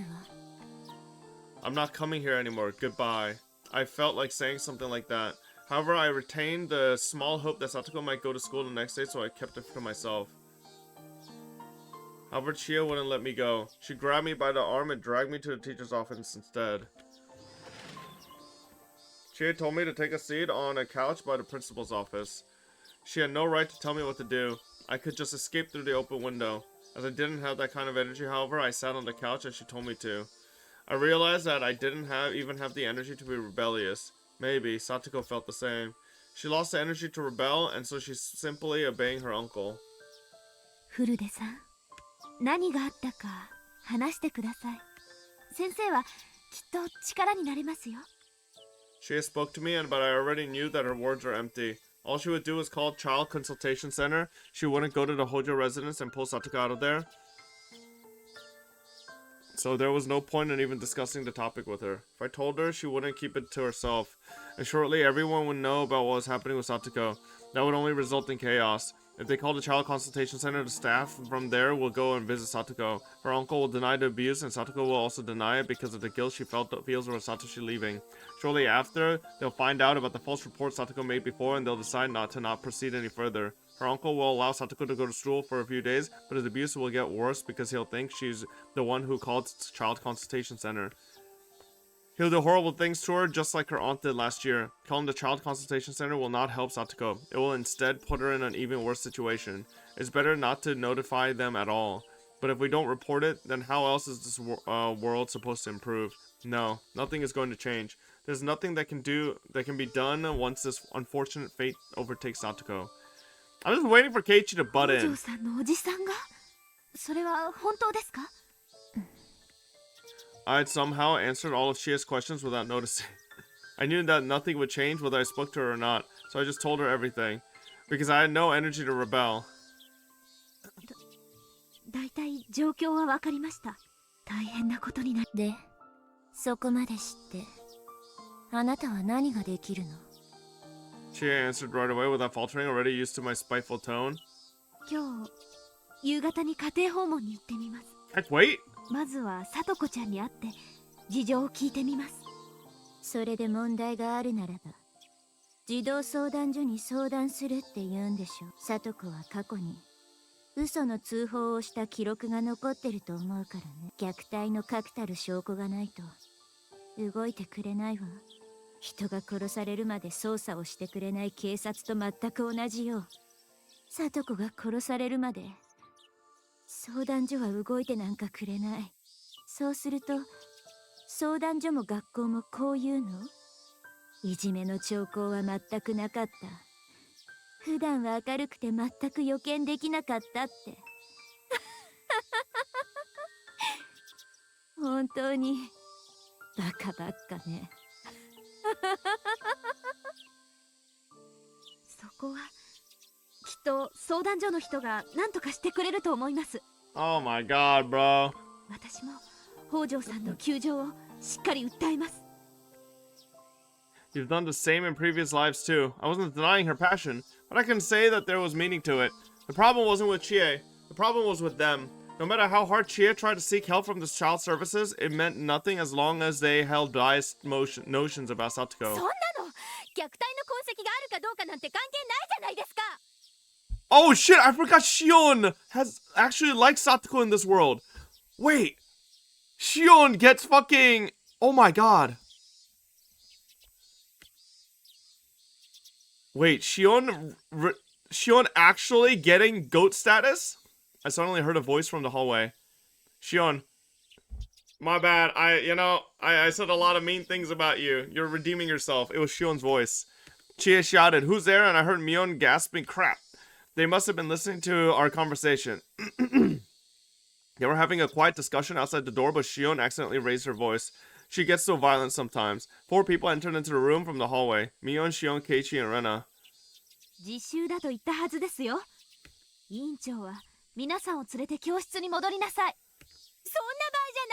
I'm not coming here anymore. Goodbye. I felt like saying something like that. However, I retained the small hope that Satoko might go to school the next day, so I kept it to myself. However, Chie wouldn't let me go. She grabbed me by the arm and dragged me to the teacher's office instead. Chie told me to take a seat on a couch by the principal's office. She had no right to tell me what to do. I could just escape through the open window. As I didn't have that kind of energy, however, I sat on the couch as she told me to. I realized that I didn't even have the energy to be rebellious. Maybe Satoko felt the same. She lost the energy to rebel, and so she's simply obeying her uncle. Furude-san, 何があったか話してください。先生はきっと力になれますよ。She spoke to me, but I already knew that her words were empty. All she would do was call Child Consultation Center. She wouldn't go to the Hojo residence and pull Satoko out of there. So there was no point in even discussing the topic with her. If I told her, she wouldn't keep it to herself. And shortly, everyone would know about what was happening with Satoko. That would only result in chaos. If they call the Child Consultation Center, the staff from there will go and visit Satoko. Her uncle will deny the abuse, and Satoko will also deny it because of the guilt she feels over Satoshi leaving. Shortly after, they'll find out about the false report Satoko made before, and they'll decide not to proceed any further. Her uncle will allow Satoko to go to school for a few days, but his abuse will get worse because he'll think she's the one who called Child Consultation Center. He'll do horrible things to her just like her aunt did last year. Calling the Child Consultation Center will not help Satoko. It will instead put her in an even worse situation. It's better not to notify them at all. But if we don't report it, then how else is this world supposed to improve? No, nothing is going to change. There's nothing that can be done once this unfortunate fate overtakes Satoko. I'm just waiting for Keiichi to butt in. I had somehow answered all of Chie's questions without noticing. I knew that nothing would change whether I spoke to her or not, so I just told her everything. Because I had no energy to rebel. だいたい状況はわかりました。大変なことになって。そこまで知って、あなたは何ができるの？ Chie answered right away without faltering, already used to my spiteful tone. 今日、夕方に家庭訪問に行ってみます。 Heck, wait! まずはさとこちゃんに会って事情を聞いてみます。それで問題があるならば児童相談所に相談するって言うんでしょう。さとこは過去に嘘の通報をした記録が残ってると思うからね。虐待の確たる証拠がないと動いてくれないわ。人が殺されるまで捜査をしてくれない警察と全く同じよ。さとこが殺されるまで相談所は動いてなんかくれない。そうすると相談所も学校もこう言うの？いじめの兆候は全くなかった。普段は明るくて全く予見できなかったって。本当にバカばっかね。そこはきっと相談所の人が何とかしてくれると思います。Oh my god, bro. 私も北条さんの窮状をしっかり訴えます。You've done the same in previous lives too. I wasn't denying her passion, but I can say that there was meaning to it. The problem wasn't with Chie. The problem was with them. No matter how hard Chie tried to seek help from the child services, it meant nothing as long as they held biased notions about Satoko. そんなの虐待の痕跡があるかどうかなんて関係ないじゃないですか。Oh shit, I forgot Shion has actually liked Satoko in this world. Wait, Shion gets fucking... Oh my god. Wait, Shion actually getting goat status? I suddenly heard a voice from the hallway. Shion, my bad. I said a lot of mean things about you. You're redeeming yourself. It was Shion's voice. Chie shouted, "Who's there?" And I heard Mion gasping, "Crap." They must have been listening to our conversation. They were having a quiet discussion outside the door, but Shion accidentally raised her voice. She gets so violent sometimes. 4 people entered into the room from the hallway. Mion, Shion, Keiichi, and Rena. 自習だと言ったはずですよ。委員長は皆さんを連れて教室に戻りなさい。そんな場合じゃ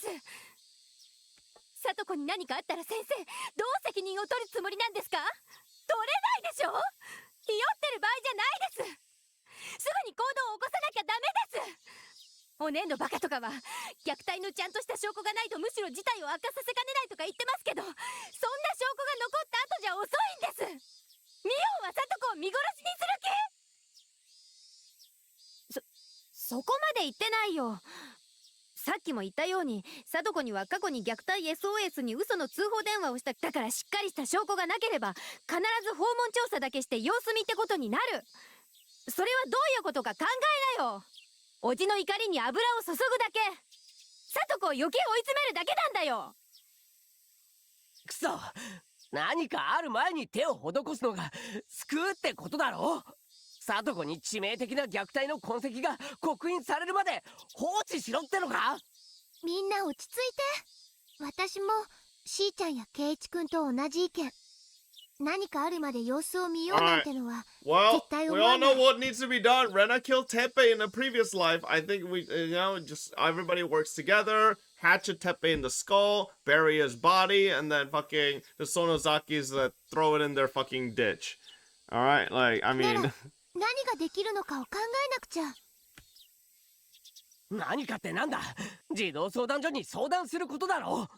ないです。さとこに何かあったら先生、どう責任を取るつもりなんですか？取れないでしょ。ひよってる場合じゃないです。すぐに行動を起こさなきゃダメです。お姉のバカとかは虐待のちゃんとした証拠がないとむしろ事態を悪化させかねないとか言ってますけど、そんな証拠が残った後じゃ遅いんです。ミオンはサトコを見殺しにする気？そこまで言ってないよ。さっきも言ったように、サトコには過去に虐待 SOS に嘘の通報電話をした。だからしっかりした証拠がなければ必ず訪問調査だけして様子見ってことになる。それはどういうことか考えなよ。おじの怒りに油を注ぐだけ。サトコを余計追い詰めるだけなんだよ。くそ、何かある前に手を施すのが救うってことだろ。サトコに致命的な虐待の痕跡が刻印されるまで放置しろってのか？みんな落ち着いて。私もしーちゃんやケイイチくんと同じ意見。何かあるまで様子を見ようなんてのは Well, 絶対 we 思わ all ない。 know what needs to be done. Rena killed Teppei in a previous life. I think we, just everybody works together, hatchet Teppei in the skull, bury his body, and then fucking the Sonozakis throw it in their fucking ditch. Alright, like, I なら mean... 何ができるのかを考えなくちゃ。何かってなんだ。児童相談所に相談することだろ。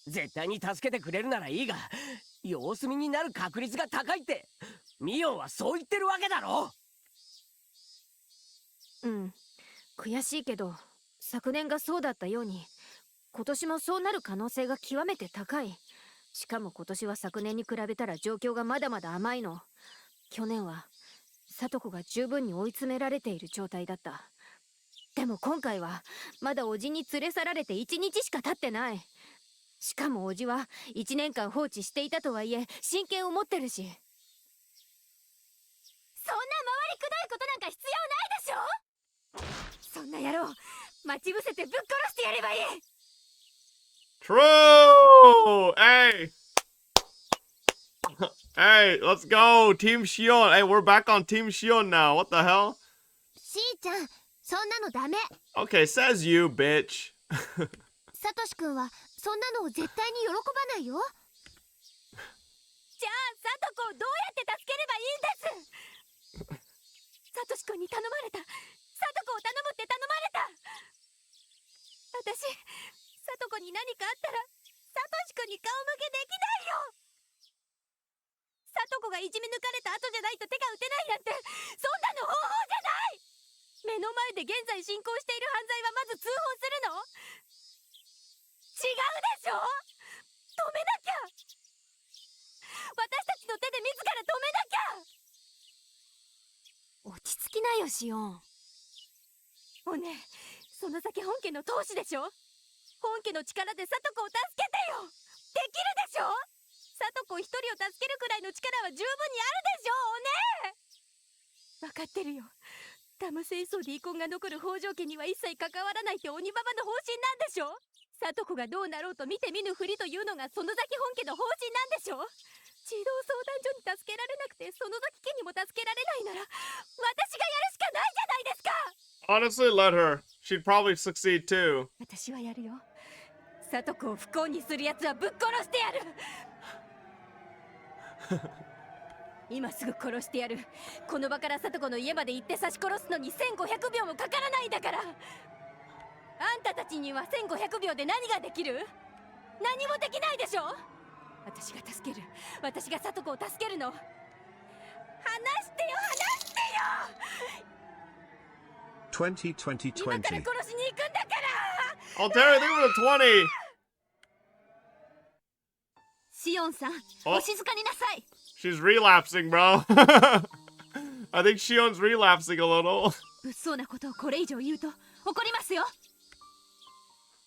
絶対に助けてくれるならいいが、様子見になる確率が高いってミオンはそう言ってるわけだろ。うん、悔しいけど昨年がそうだったように今年もそうなる可能性が極めて高い。しかも今年は昨年に比べたら状況がまだまだ甘いの。去年はサトコが十分に追い詰められている状態だった。でも今回はまだおじに連れ去られて1日しか経ってない。しかもおじは1年間放置していたとはいえ親権を持ってるし。そんな回りくどいことなんか必要ないでしょ。そんな野郎待ち伏せてぶっ殺してやればいい。 True! Hey! Hey, let's go! Team Shion! Hey, we're back on Team Shion now. What the hell? しーちゃん、そんなのダメ。 Okay, says you, bitch. サトシくんはそんなのを絶対に喜ばないよ。じゃあサトコをどうやって助ければいいんです。サトシくんに頼まれた。サトコを頼むって頼まれた。私サトコに何かあったらサトシくんに顔向けできないよ。サトコがいじめ抜かれた後じゃないと手が打てないなんて、そんなの方法じゃない。目の前で現在進行している犯罪はまず通報するの？違うでしょ。止めなきゃ。私たちの手で自ら止めなきゃ。落ち着きなよシオン。おねえ、その先本家の闘士でしょ。本家の力でサトコを助けてよ。できるでしょ。サトコ一人を助けるくらいの力は十分にあるでしょ。おねえ。分かってるよ。ダム戦争で遺恨が残る北条家には一切関わらないって鬼ババの方針なんでしょ。サトコがどうなろうと見て見ぬふりというのが園崎本家の方針なんでしょ。児童相談所に助けられなくて園崎家にも助けられないなら私がやるしかないじゃないですか。 Honestly, let her. She'd probably succeed too. 私はやるよ。サトコを不幸にするやつはぶっ殺してやる。今すぐ殺してやる。この場からサトコの家まで行って刺し殺すのに1500秒もかからないんだから。あんたたちには1500秒で何ができる？何もできないでしょ。私が助ける。私がサトコを助けるの。話してよ、話してよ。 2020. 今から殺しに行くんだから。 I'll tear everything with a 20. シオンさん、おお静かになさい。 She's relapsing, bro. I think Shion's relapsing a little. 物騒なことをこれ以上言うと怒りますよ。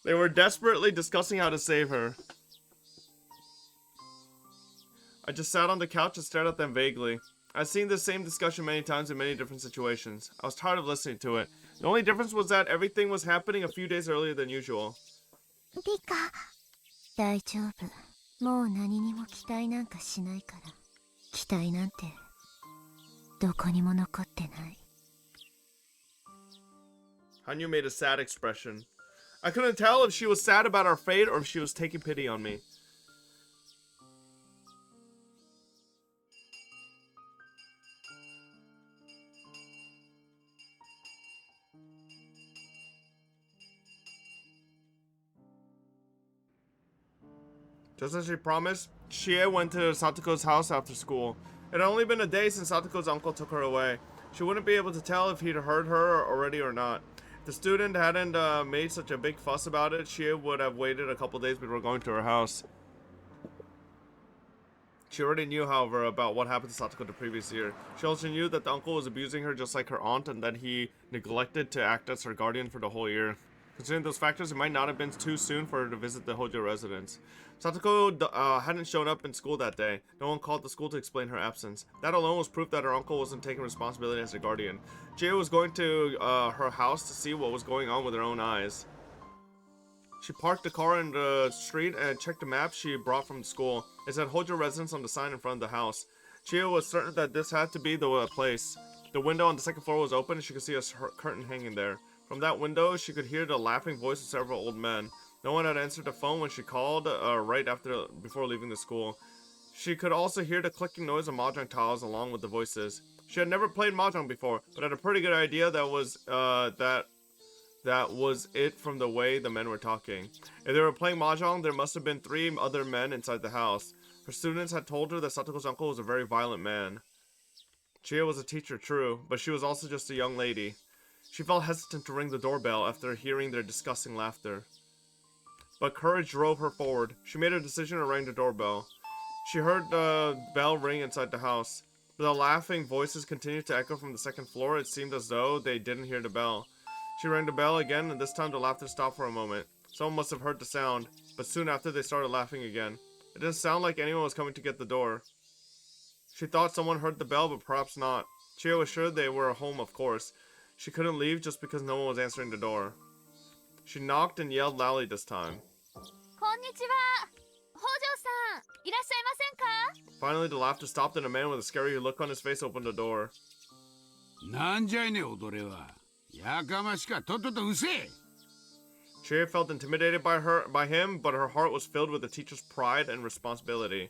They were desperately discussing how to save her. I just sat on the couch and stared at them vaguely. I've seen this same discussion many times in many different situations. I was tired of listening to it. The only difference was that everything was happening a few days earlier than usual. リカ、大丈夫。もう何にも期待なんかしないから。期待なんてどこにも残ってない。Hanyu made a sad expression. I couldn't tell if she was sad about our fate or if she was taking pity on me. Just as she promised, Chie went to Satoko's house after school. It had only been a day since Satoko's uncle took her away. She wouldn't be able to tell if he'd heard her already or not. If the student hadn't made such a big fuss about it, Chie would have waited a couple days before going to her house. She already knew, however, about what happened to Satoko the previous year. She also knew that the uncle was abusing her just like her aunt and that he neglected to act as her guardian for the whole year. Considering those factors, it might not have been too soon for her to visit the Hojo residence. Satoko hadn't shown up in school that day. No one called the school to explain her absence. That alone was proof that her uncle wasn't taking responsibility as a guardian. Chie was going to her house to see what was going on with her own eyes. She parked the car in the street and checked the map she brought from school. It said Hojo residence on the sign in front of the house. Chie was certain that this had to be the place. The window on the second floor was open and she could see a curtain hanging there. From that window, she could hear the laughing voice of several old men. No one had answered the phone when she called right before leaving the school. She could also hear the clicking noise of mahjong tiles along with the voices. She had never played mahjong before, but had a pretty good idea that was it from the way the men were talking. If they were playing mahjong, there must have been 3 other men inside the house. Her students had told her that Satoko's uncle was a very violent man. Chie was a teacher, true, but she was also just a young lady. She felt hesitant to ring the doorbell after hearing their disgusting laughter. But courage drove her forward. She made a decision and rang the doorbell. She heard the bell ring inside the house. But the laughing voices continued to echo from the second floor. It seemed as though they didn't hear the bell. She rang the bell again, and this time the laughter stopped for a moment. Someone must have heard the sound, but soon after they started laughing again. It didn't sound like anyone was coming to get the door. She thought someone heard the bell, but perhaps not. Chie was sure they were home, of course. She couldn't leave just because no one was answering the door. She knocked and yelled loudly this time. Finally, the laughter stopped and a man with a scary look on his face opened the door. Chie felt intimidated by him, but her heart was filled with the teacher's pride and responsibility.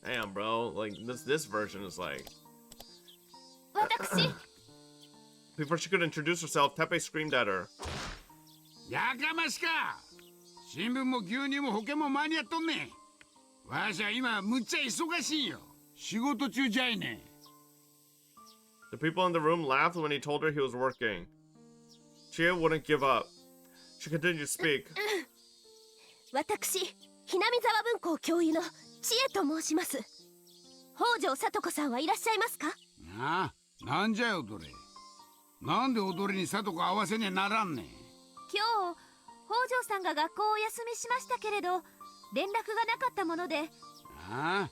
Damn, bro, like this version is like. Before she could introduce herself, Tepe screamed at her. The people in the room laughed when he told her he was working. Chie wouldn't give up. She continued to speak. 私、ひなみ沢文庫教諭の千恵と申します。北条聡子さんはいらっしゃいますか？ああ、なんじゃよ、踊れ。なんで踊りに聡子合わせにならんねん。今日、北条さんが学校をお休みしましたけれど、連絡がなかったもので。ああ、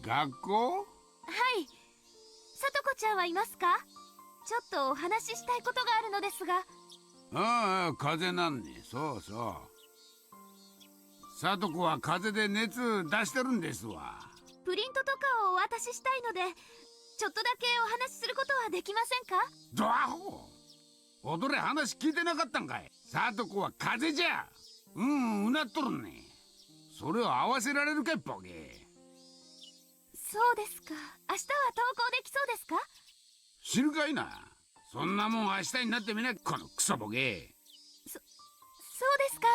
学校？はい。聡子ちゃんはいますか？ちょっとお話ししたいことがあるのですが。ああ、風邪なんね。そうそう。聡子は風邪で熱出してるんですわ。プリントとかをお渡ししたいので、ちょっとだけお話しすることはできませんか？ドアホ！踊れ話聞いてなかったんかい。聡子は風邪じゃ。うなっとるね。それを合わせられるかい、ボケ。そうですか。明日は登校できそうですか？知るかいな。そんなもん明日になってみな、このクソボケ。そうですか。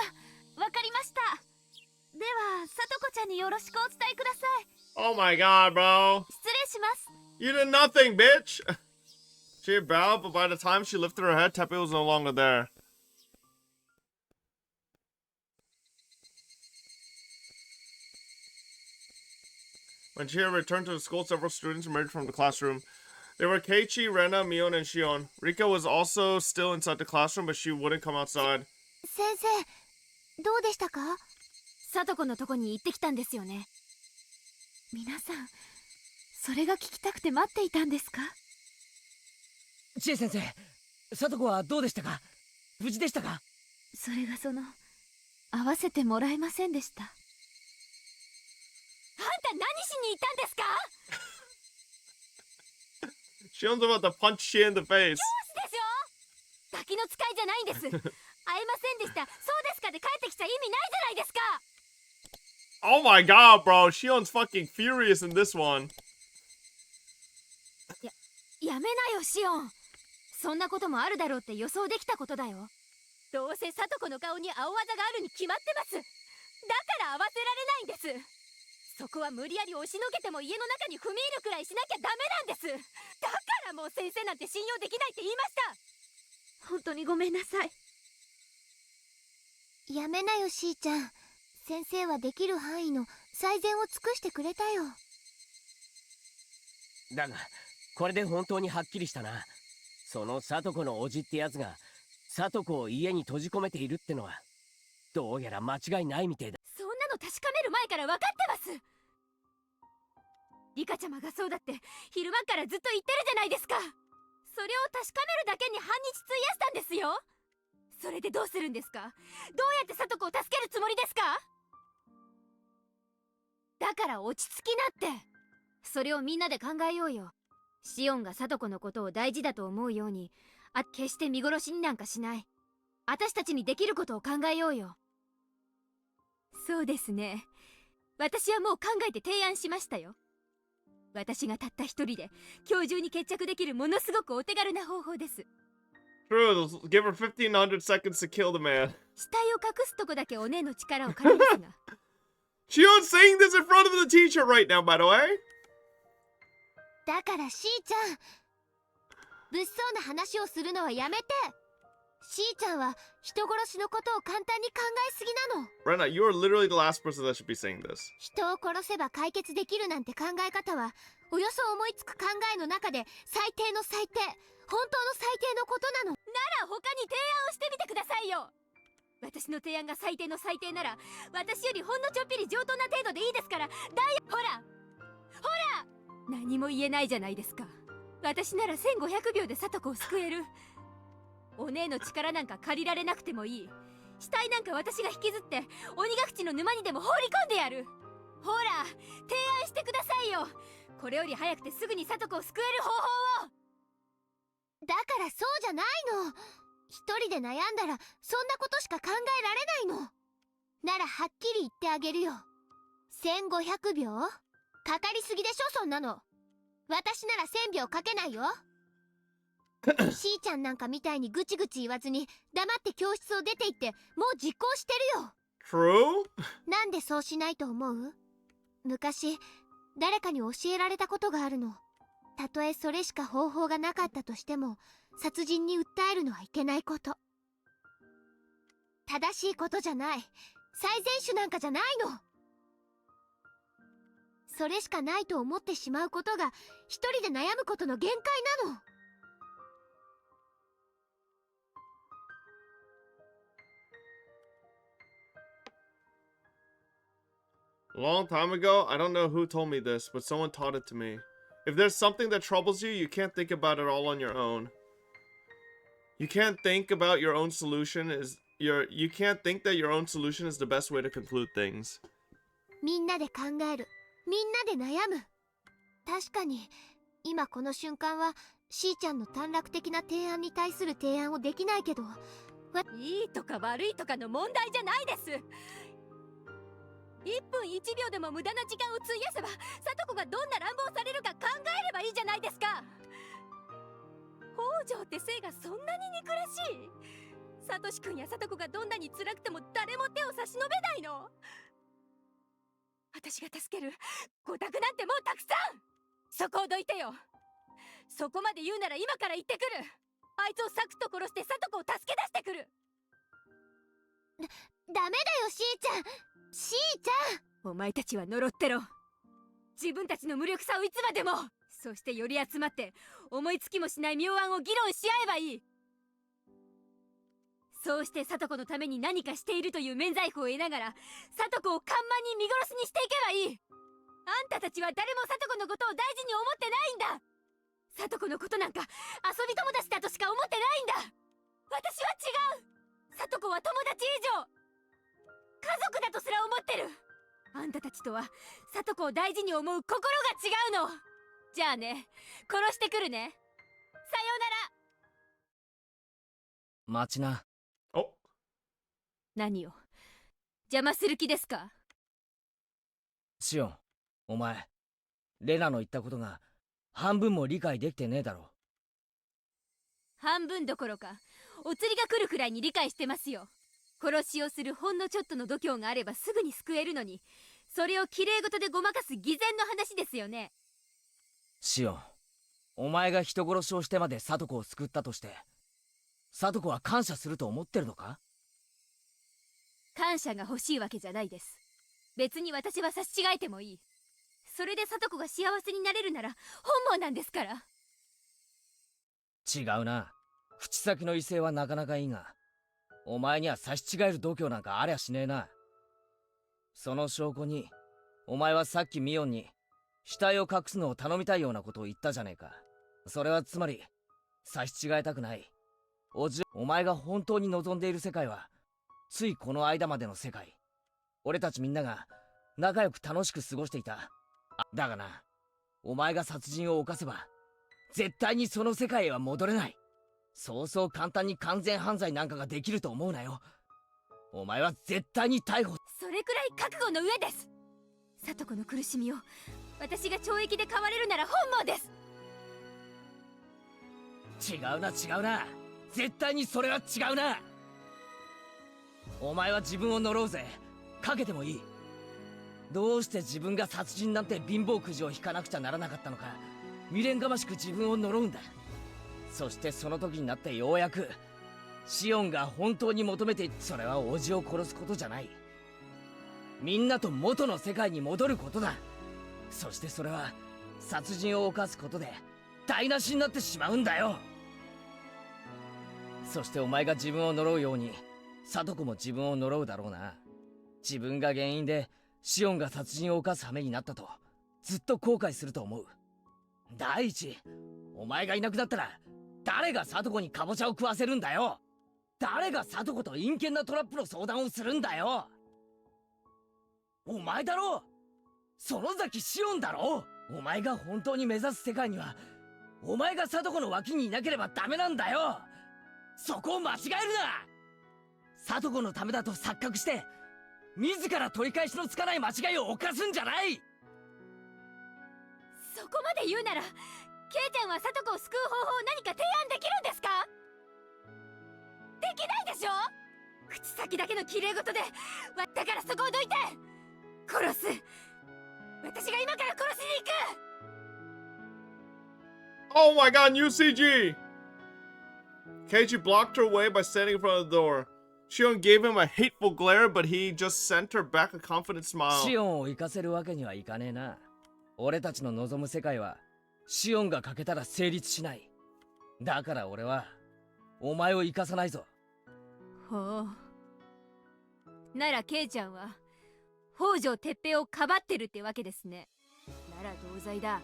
わかりました。では、聡子ちゃんによろしくお伝えください。Oh my god, bro. 失礼します。You did nothing, bitch! She bowed, but by the time she lifted her head, Tepe was no longer there. When Chie returned to the school, several students emerged from the classroom. They were Keiichi, Rena, Mion, and Shion. Rika was also still inside the classroom, but she wouldn't come outside. 先生、どうでしたか？聡子のとこに行ってきたんですよね。皆さん、それが聞きたくて待っていたんですか？千恵先生、聡子はどうでしたか？無事でしたか？それが会わせてもらえませんでした。あんた何しに行ったんですか？ Shion's about to punch she in the face. 教師ですよ。ガキの使いじゃないんです。会えませんでした。そうですかで帰ってきちゃ意味ないじゃないですか。 Oh my god, bro. Shion's fucking furious in this one. やめなよシオン。そんなこともあるだろうって予想できたことだよ。どうせサトコの顔に青技があるに決まってます。だから合わせられないんです。そこは無理やり押しのけても家の中に踏み入るくらいしなきゃダメなんです。だからもう先生なんて信用できないって言いました。本当にごめんなさい。やめなよしーちゃん。先生はできる範囲の最善を尽くしてくれたよ。だがこれで本当にはっきりしたな。そのサトコのおじってやつがサトコを家に閉じ込めているってのはどうやら間違いないみてえだ。そんなの確かめる前から分かってます。リカちゃまがそうだって昼間からずっと言ってるじゃないですか。それを確かめるだけに半日費やしたんですよ。それでどうするんですか？どうやってサトコを助けるつもりですか？だから落ち着きなって。それをみんなで考えようよ。シオンがサトコのことを大事だと思うように、決して見殺しになんかしない。私たちにできることを考えようよ。そうですね。私はもう考えて提案しましたよ。私がたった一人で今日中に決着できるものすごくお手軽な方法です。 True, give her 1500 seconds to kill the man. 死体を隠すとこだけお姉の力を借りますが。Shion's saying this in front of the teacher right now, by the way. だからしーちゃん、物騒な話をするのはやめて。しーちゃんは人殺しのことを簡単に考えすぎなの。Rena, you are literally the last person that should be saying this. 人を殺せば解決できるなんて考え方はおよそ思いつく考えの中で最低の最低、本当の最低のことなの。なら他に提案をしてみてくださいよ。私の提案が最低の最低なら私よりほんのちょっぴり上等な程度でいいですから。ほら何も言えないじゃないですか。私なら1500秒でサトコを救える。お姉の力なんか借りられなくてもいい。死体なんか私が引きずって鬼ヶ淵の沼にでも放り込んでやる。ほら提案してくださいよ。これより早くてすぐにサトコを救える方法を。だからそうじゃないの。一人で悩んだらそんなことしか考えられないの。ならはっきり言ってあげるよ。1500秒かかりすぎでしょそんなの。私なら1000秒かけないよ。しーちゃんなんかみたいにぐちぐち言わずに黙って教室を出て行ってもう実行してるよ。 True? なんでそうしないと思う？昔誰かに教えられたことがあるの。たとえそれしか方法がなかったとしても殺人に訴えるのはいけないこと。正しいことじゃない。最善手なんかじゃないの。それしかないと思ってしまうことが一人で悩むことの限界なの。A long time ago, I don't know who told me this, but someone taught it to me. If there's something that troubles you, you can't think about it all on your own. You can't think about your own solution you can't think that your own solution is the best way to conclude things. みんなで考える。みんなで悩む。確かに今この瞬間はしーちゃんの短絡的な提案に対する提案をできないけど、いいとか悪いとかの問題じゃないです。1分1秒でも無駄な時間を費やせばサトコがどんな乱暴されるか考えればいいじゃないですか。北条って姓がそんなに憎らしい。サトシ君やサトコがどんなに辛くても誰も手を差し伸べないの。私が助ける。ご託なんてもうたくさん。そこをどいてよ。そこまで言うなら今から行ってくる。あいつをサクッと殺してサトコを助け出してくる。ダメだよしーちゃん。しーちゃん、お前たちは呪ってろ。自分たちの無力さをいつまでも。そしてより集まって思いつきもしない妙案を議論し合えばいい。そうしてサトコのために何かしているという免罪符を得ながらサトコを看板に見殺しにしていけばいい。あんたたちは誰もサトコのことを大事に思ってないんだ。サトコのことなんか遊び友達だとしか思ってないんだ。私は違う。サトコは友達ちとは聡子を大事に思う心が違うの。じゃあね、殺してくるね。さようなら。待ちな。お、何を邪魔する気ですか？シオン、お前レナの言ったことが半分も理解できてねえだろ。半分どころかお釣りが来るくらいに理解してますよ。殺しをするほんのちょっとの度胸があればすぐに救えるのに、それをきれい事でごまかす偽善の話ですよね。シオン、お前が人殺しをしてまで聡子を救ったとして、聡子は感謝すると思ってるのか？感謝が欲しいわけじゃないです。別に私は差し違えてもいい。それで聡子が幸せになれるなら本望なんですから。違うな。口先の威勢はなかなかいいが、お前には差し違える度胸なんかありゃしねえな。その証拠に、お前はさっきミオンに死体を隠すのを頼みたいようなことを言ったじゃねえか。それはつまり差し違えたくない。お前が本当に望んでいる世界はついこの間までの世界。俺たちみんなが仲良く楽しく過ごしていた。だがな、お前が殺人を犯せば絶対にその世界へは戻れない。そうそう簡単に完全犯罪なんかができると思うなよ。お前は絶対に逮捕。それくらい覚悟の上です。聡子の苦しみを私が懲役で買われるなら本望です。違うな違うな、絶対にそれは違うな。お前は自分を呪うぜ。かけてもいい。どうして自分が殺人なんて貧乏くじを引かなくちゃならなかったのか、未練がましく自分を呪うんだ。そしてその時になってようやくシオンが本当に求めて、それは叔父を殺すことじゃない。みんなと元の世界に戻ることだ。そしてそれは殺人を犯すことで台無しになってしまうんだよ。そしてお前が自分を呪うように聡子も自分を呪うだろうな。自分が原因でシオンが殺人を犯す羽目になったとずっと後悔すると思う。第一、お前がいなくなったら誰が聡子にカボチャを食わせるんだよ。誰が聡子と陰険なトラップの相談をするんだよ。お前だろ。園崎シオンだろ。お前が本当に目指す世界にはお前が聡子の脇にいなければダメなんだよ。そこを間違えるな。聡子のためだと錯覚して自ら取り返しのつかない間違いを犯すんじゃない。そこまで言うなら、ケイちゃんは聡子を救う方法を何か提案できるんですか？できないでしょ。口先だけの綺麗事で。だからそこをどいて殺す。私が今から殺しに行く。Oh my god, new CG! Keiichi blocked her way by standing in front of the door. Shion gave him a hateful glare, but he just sent her back a confident smile. シオンを生かせるわけにはいかねえな。俺たちの望む世界はシオンが欠けたら成立しない。だから俺はお前を生かさないぞ。ほう。ならケイちゃんは北条哲平をかばってるってわけですね。なら同罪だ。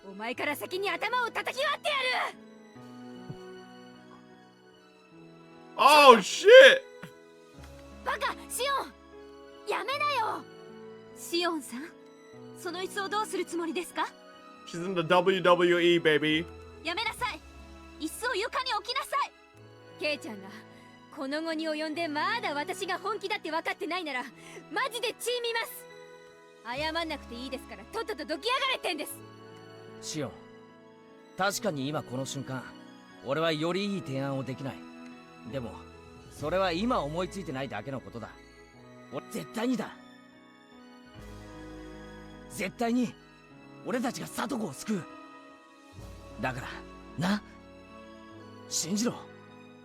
お前から先に頭を叩き割ってやる。Oh shit! バカシオン、やめなよ。シオンさん、その椅子をどうするつもりですか？ She's in the WWE, baby. やめなさい。椅子を床に置きなさい。ケイちゃんがこの後に及んでまだ私が本気だって分かってないならマジで血見ます。謝んなくていいですから、とっととどきやがれってんです。シオン、確かに今この瞬間俺はよりいい提案をできない。でもそれは今思いついてないだけのことだ。俺絶対にだ。絶対に俺たちが聡子を救う。だからな、信じろ、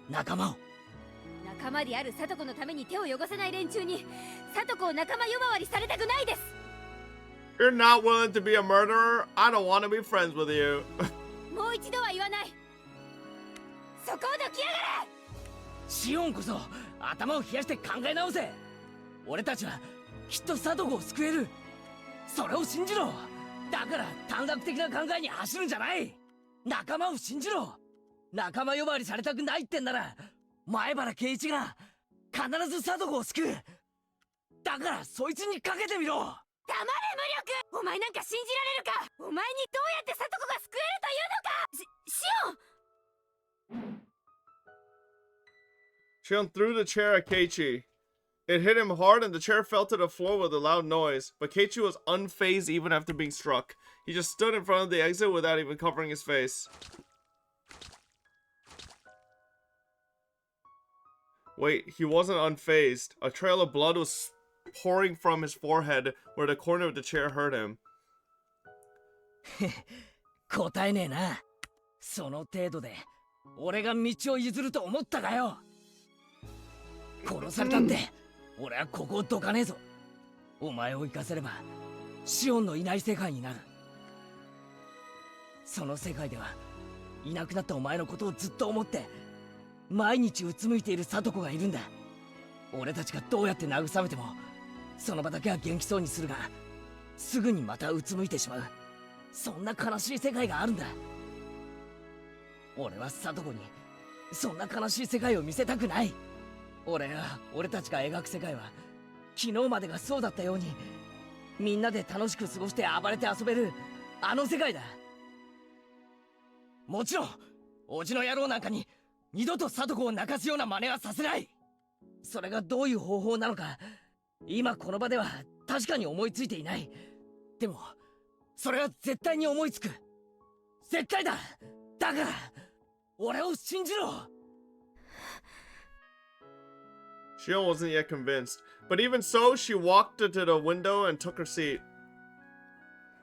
仲間を。仲間である聡子のために手を汚さない連中に聡子を仲間呼ばわりされたくないです。 You're not willing to be a murderer? I don't want to be friends with you. もう一度は言わない。そこをどきやがれ。シオンこそ頭を冷やして考え直せ。俺たちはきっと聡子を救える。それを信じろ。だから短絡的な考えに走るんじゃない。仲間を信じろ。仲間呼ばわりされたくないってんなら前原圭一が必ず聡子を救う。だからそいつにかけてみろ。黙れ無力。お前なんか信じられるか。お前にどうやって里子が救えるというのか。シオン。Shion threw the chair at Keiichi. It hit him hard and the chair fell to the floor with a loud noise, but Keiichi was unfazed even after being struck. He just stood in front of the exit without even covering his face. Wait, he wasn't unfazed. A trail of blood was pouring from his forehead where the corner of the chair hurt him. 答えねえな。その程度で俺が道を譲ると思ったかよ。殺されたって俺はここをどかねえぞ。お前を生かせればシオンのいない世界になる。その世界ではいなくなったお前のことをずっと思って毎日うつむいている里子がいるんだ。俺たちがどうやって慰めてもその場だけは元気そうにするがすぐにまたうつむいてしまう。そんな悲しい世界があるんだ。俺は里子にそんな悲しい世界を見せたくない。俺たちが描く世界は昨日までがそうだったようにみんなで楽しく過ごして暴れて遊べるあの世界だ。もちろんおじの野郎なんかに二度と里子を泣かすような真似はさせない。それがどういう方法なのか今この場では確かに思いついていない。でもそれは絶対に思いつく。絶対だ。だから俺を信じろ。Shion wasn't yet convinced, but even so, she walked to the window and took her seat.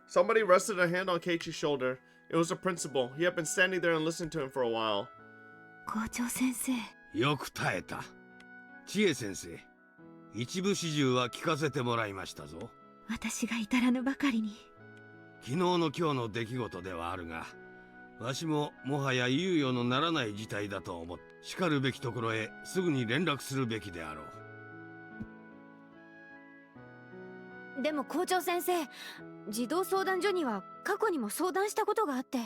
Somebody rested a hand on Keiichi's shoulder. It was the principal. He had been standing there and listening to him for a while. 校長先生。よく耐えた。千恵先生、一部始終は聞かせてもらいましたぞ。私が至らぬばかりに。昨日の今日の出来事ではあるが、わしももはや猶予のならない事態だと思って、しかるべきところへすぐに連絡するべきであろう。でも校長先生、児童相談所には過去にも相談したことがあって。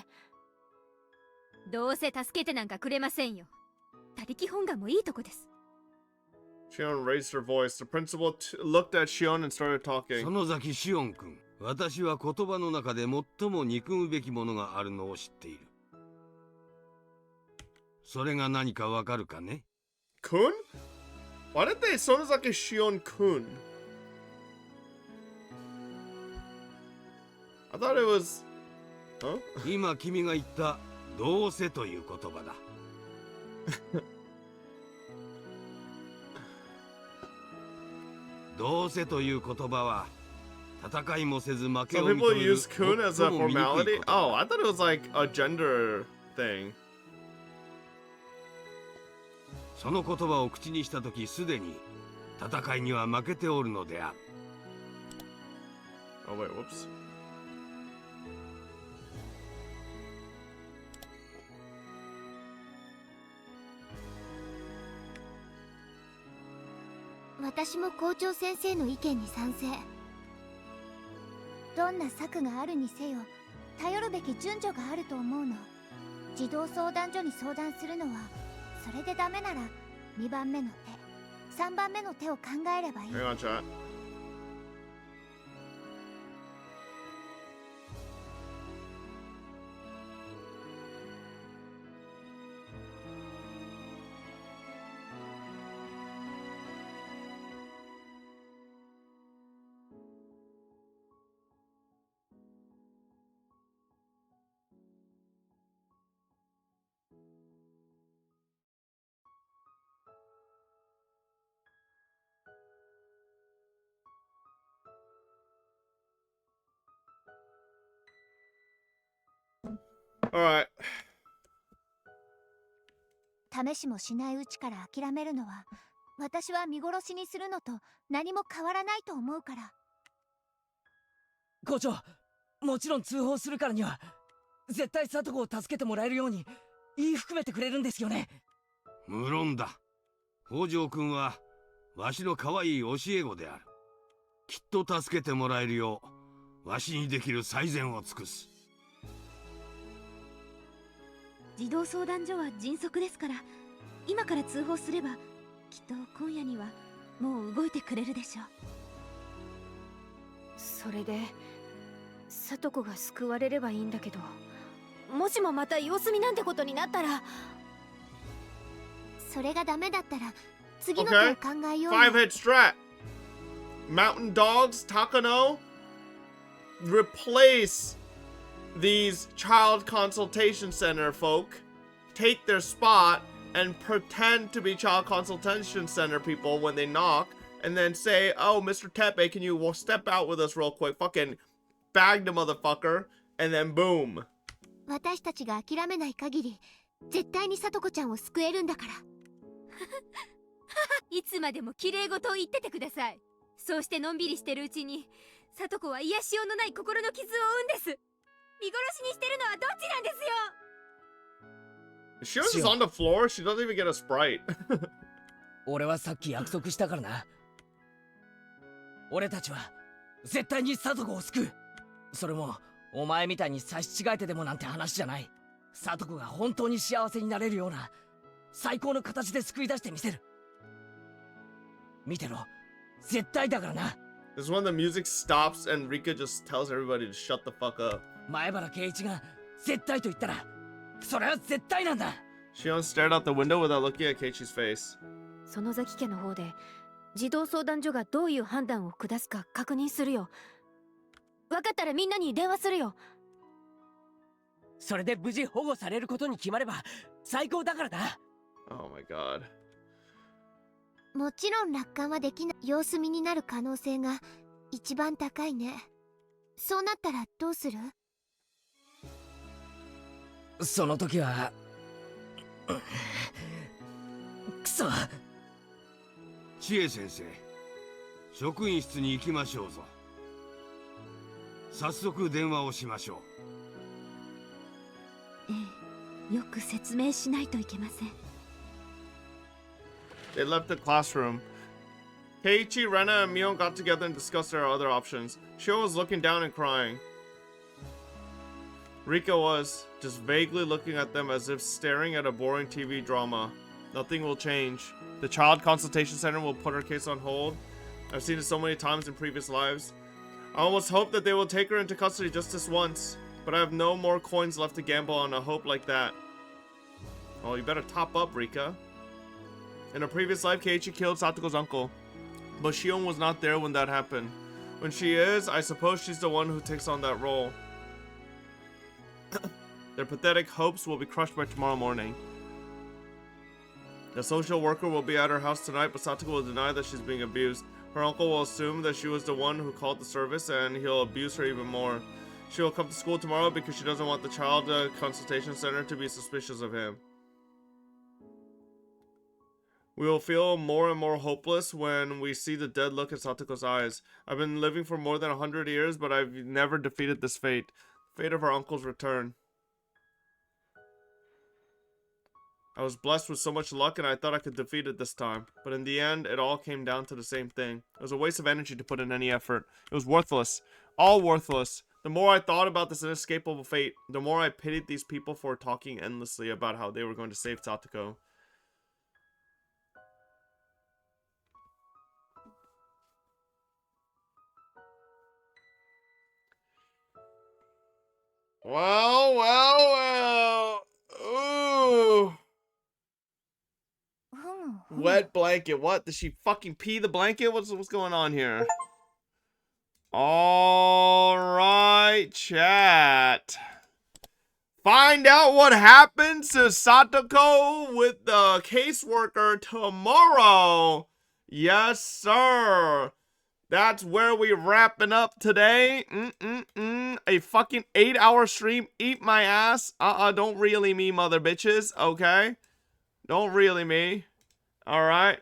どうせ助けてなんかくれませんよ。他力本願もいいとこです。Shion raised her voice. The principal looked at Shion and started talking. 園崎シオン君、私は言葉の中で最も憎むべきものがあるのを知っている。それが何かわかるかね？ Kun? Why did they Sonozaki Shion Kun? I thought it was... Huh? 今君が言ったどうせという言葉だ。どうせという言葉は戦いもせず負け Some を認 people める use kun as a 最も醜い formality? 言葉。 Oh, I thought it was like a gender thing. その言葉を口にしたときすでに戦いには負けておるのである。Oh wait, whoops. 私も校長先生の意見に賛成。どんな策があるにせよ頼るべき順序があると思うの。児童相談所に相談するのはそれでダメなら2番目の手3番目の手を考えればいい。 Hang on, chat. Alright. 試しもしないうちから諦めるのは私は見殺しにするのと何も変わらないと思うから。校長、もちろん通報するからには絶対里子を助けてもらえるように言い含めてくれるんですよね？無論だ。北条君はわしの可愛い教え子である。きっと助けてもらえるようわしにできる最善を尽くす。児童相談所は迅速ですから、今から通報すればきっと今夜にはもう動いてくれるでしょう。それで聡子が救われればいいんだけど、もしもまた様子見なんてことになったら。それがダメだったら次の手 Okay. を考えようよ。 5-head strat. Mountain dogs, Takano, replace these child consultation center folk, take their spot, and pretend to be child consultation center people when they knock, and then say, oh, Mr. Tepe, can you step out with us real quick? Fucking bag the motherfucker, and then boom. 私たちが諦めない限り絶対に聡子ちゃんを救えるんだから。いつまでも綺麗事を言っててください。そうしてのんびりしてるうちに聡子は癒しようのない心の傷を負うんです。見殺しにしてるのはどっちなんですよ。 She was just on the floor. She doesn't even get a sprite. 俺はさっき約束したからな。俺たちは絶対に聡子を救う。それもお前みたいに差し違えてでもなんて話じゃない。聡子が本当に幸せになれるような最高の形で救い出してみせる。見てろ、絶対だからな。 This is when the music stops and Rika just tells everybody to shut the fuck up. 前原圭一が絶対と言ったらそれは絶対なんだ。 Shion stared out the window without looking at Keiichi's face. 園崎家の方で児童相談所がどういう判断を下すか確認するよ。分かったらみんなに電話するよ。それで無事保護されることに決まれば最高だからな。 Oh my god. もちろん楽観はできない。様子見になる可能性が一番高いね。そうなったらどうする？その時はくそ。知恵先生、職員室に行きましょうぞ。早速電話をしましょう。ええ、よく説明しないといけません。 They left the classroom. Keiichi, Rena, and Mion got together and discussed their other options. Shio was looking down and crying. Rika was just vaguely looking at them as if staring at a boring TV drama. Nothing will change. The Child Consultation Center will put her case on hold. I've seen it so many times in previous lives. I almost hope that they will take her into custody just this once, but I have no more coins left to gamble on a hope like that. Oh, you better top up, Rika. In a previous life, Keiichi killed Satoko's uncle, but Shion was not there when that happened. When she is, I suppose she's the one who takes on that role. Their pathetic hopes will be crushed by tomorrow morning. The social worker will be at her house tonight, but Satoko will deny that she's being abused. Her uncle will assume that she was the one who called the service, and he'll abuse her even more. She will come to school tomorrow because she doesn't want the child consultation center to be suspicious of him. We will feel more and more hopeless when we see the dead look in Satoko's eyes. I've been living for more than 100 years, but I've never defeated this fate. The fate of her uncle's return. I was blessed with so much luck and I thought I could defeat it this time. But in the end, it all came down to the same thing. It was a waste of energy to put in any effort. It was worthless. All worthless. The more I thought about this inescapable fate, the more I pitied these people for talking endlessly about how they were going to save Satoko. Well, well, well. Ooh. Wet blanket. What? Did she fucking pee the blanket? What's going on here? Alright, chat. Find out what happens to Satoko with the caseworker tomorrow. Yes, sir. That's where we wrapping up today. A fucking 8-hour stream. Eat my ass. Don't really me, mother bitches. Okay? Don't really me. Alright.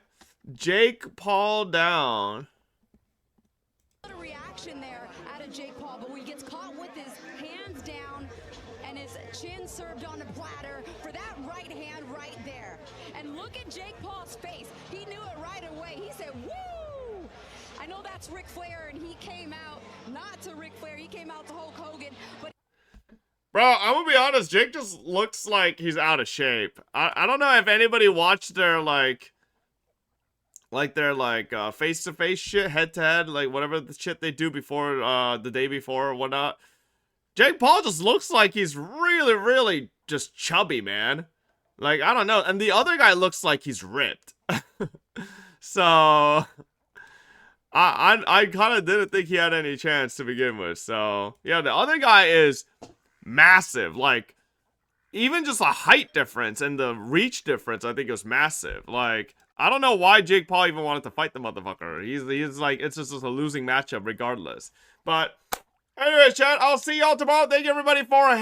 Jake Paul down. A reaction there out of Jake Paul, but when he gets caught with his hands down and his chin served on a platter for that right hand right there. And look at Jake Paul's face. He knew it right away. He said, woo! I know that's Ric Flair, and he came out not to Ric Flair. He came out to Hulk Hogan, but Bro, I'm gonna be honest, Jake just looks like he's out of shape. I don't know if anybody watched their, like, like their like face-to-face shit, head-to-head, like whatever the shit they do before the day before or whatnot. Jake Paul just looks like he's really, really just chubby, man. Like, I don't know. And the other guy looks like he's ripped. So I kind of didn't think he had any chance to begin with. So yeah, the other guy is massive. Like, even just a height difference and the reach difference, I think, is massive. Like, I don't know why Jake Paul even wanted to fight the motherfucker. He's like, it's just a losing matchup regardless. But anyways, chat, I'll see y'all tomorrow. Thank you everybody for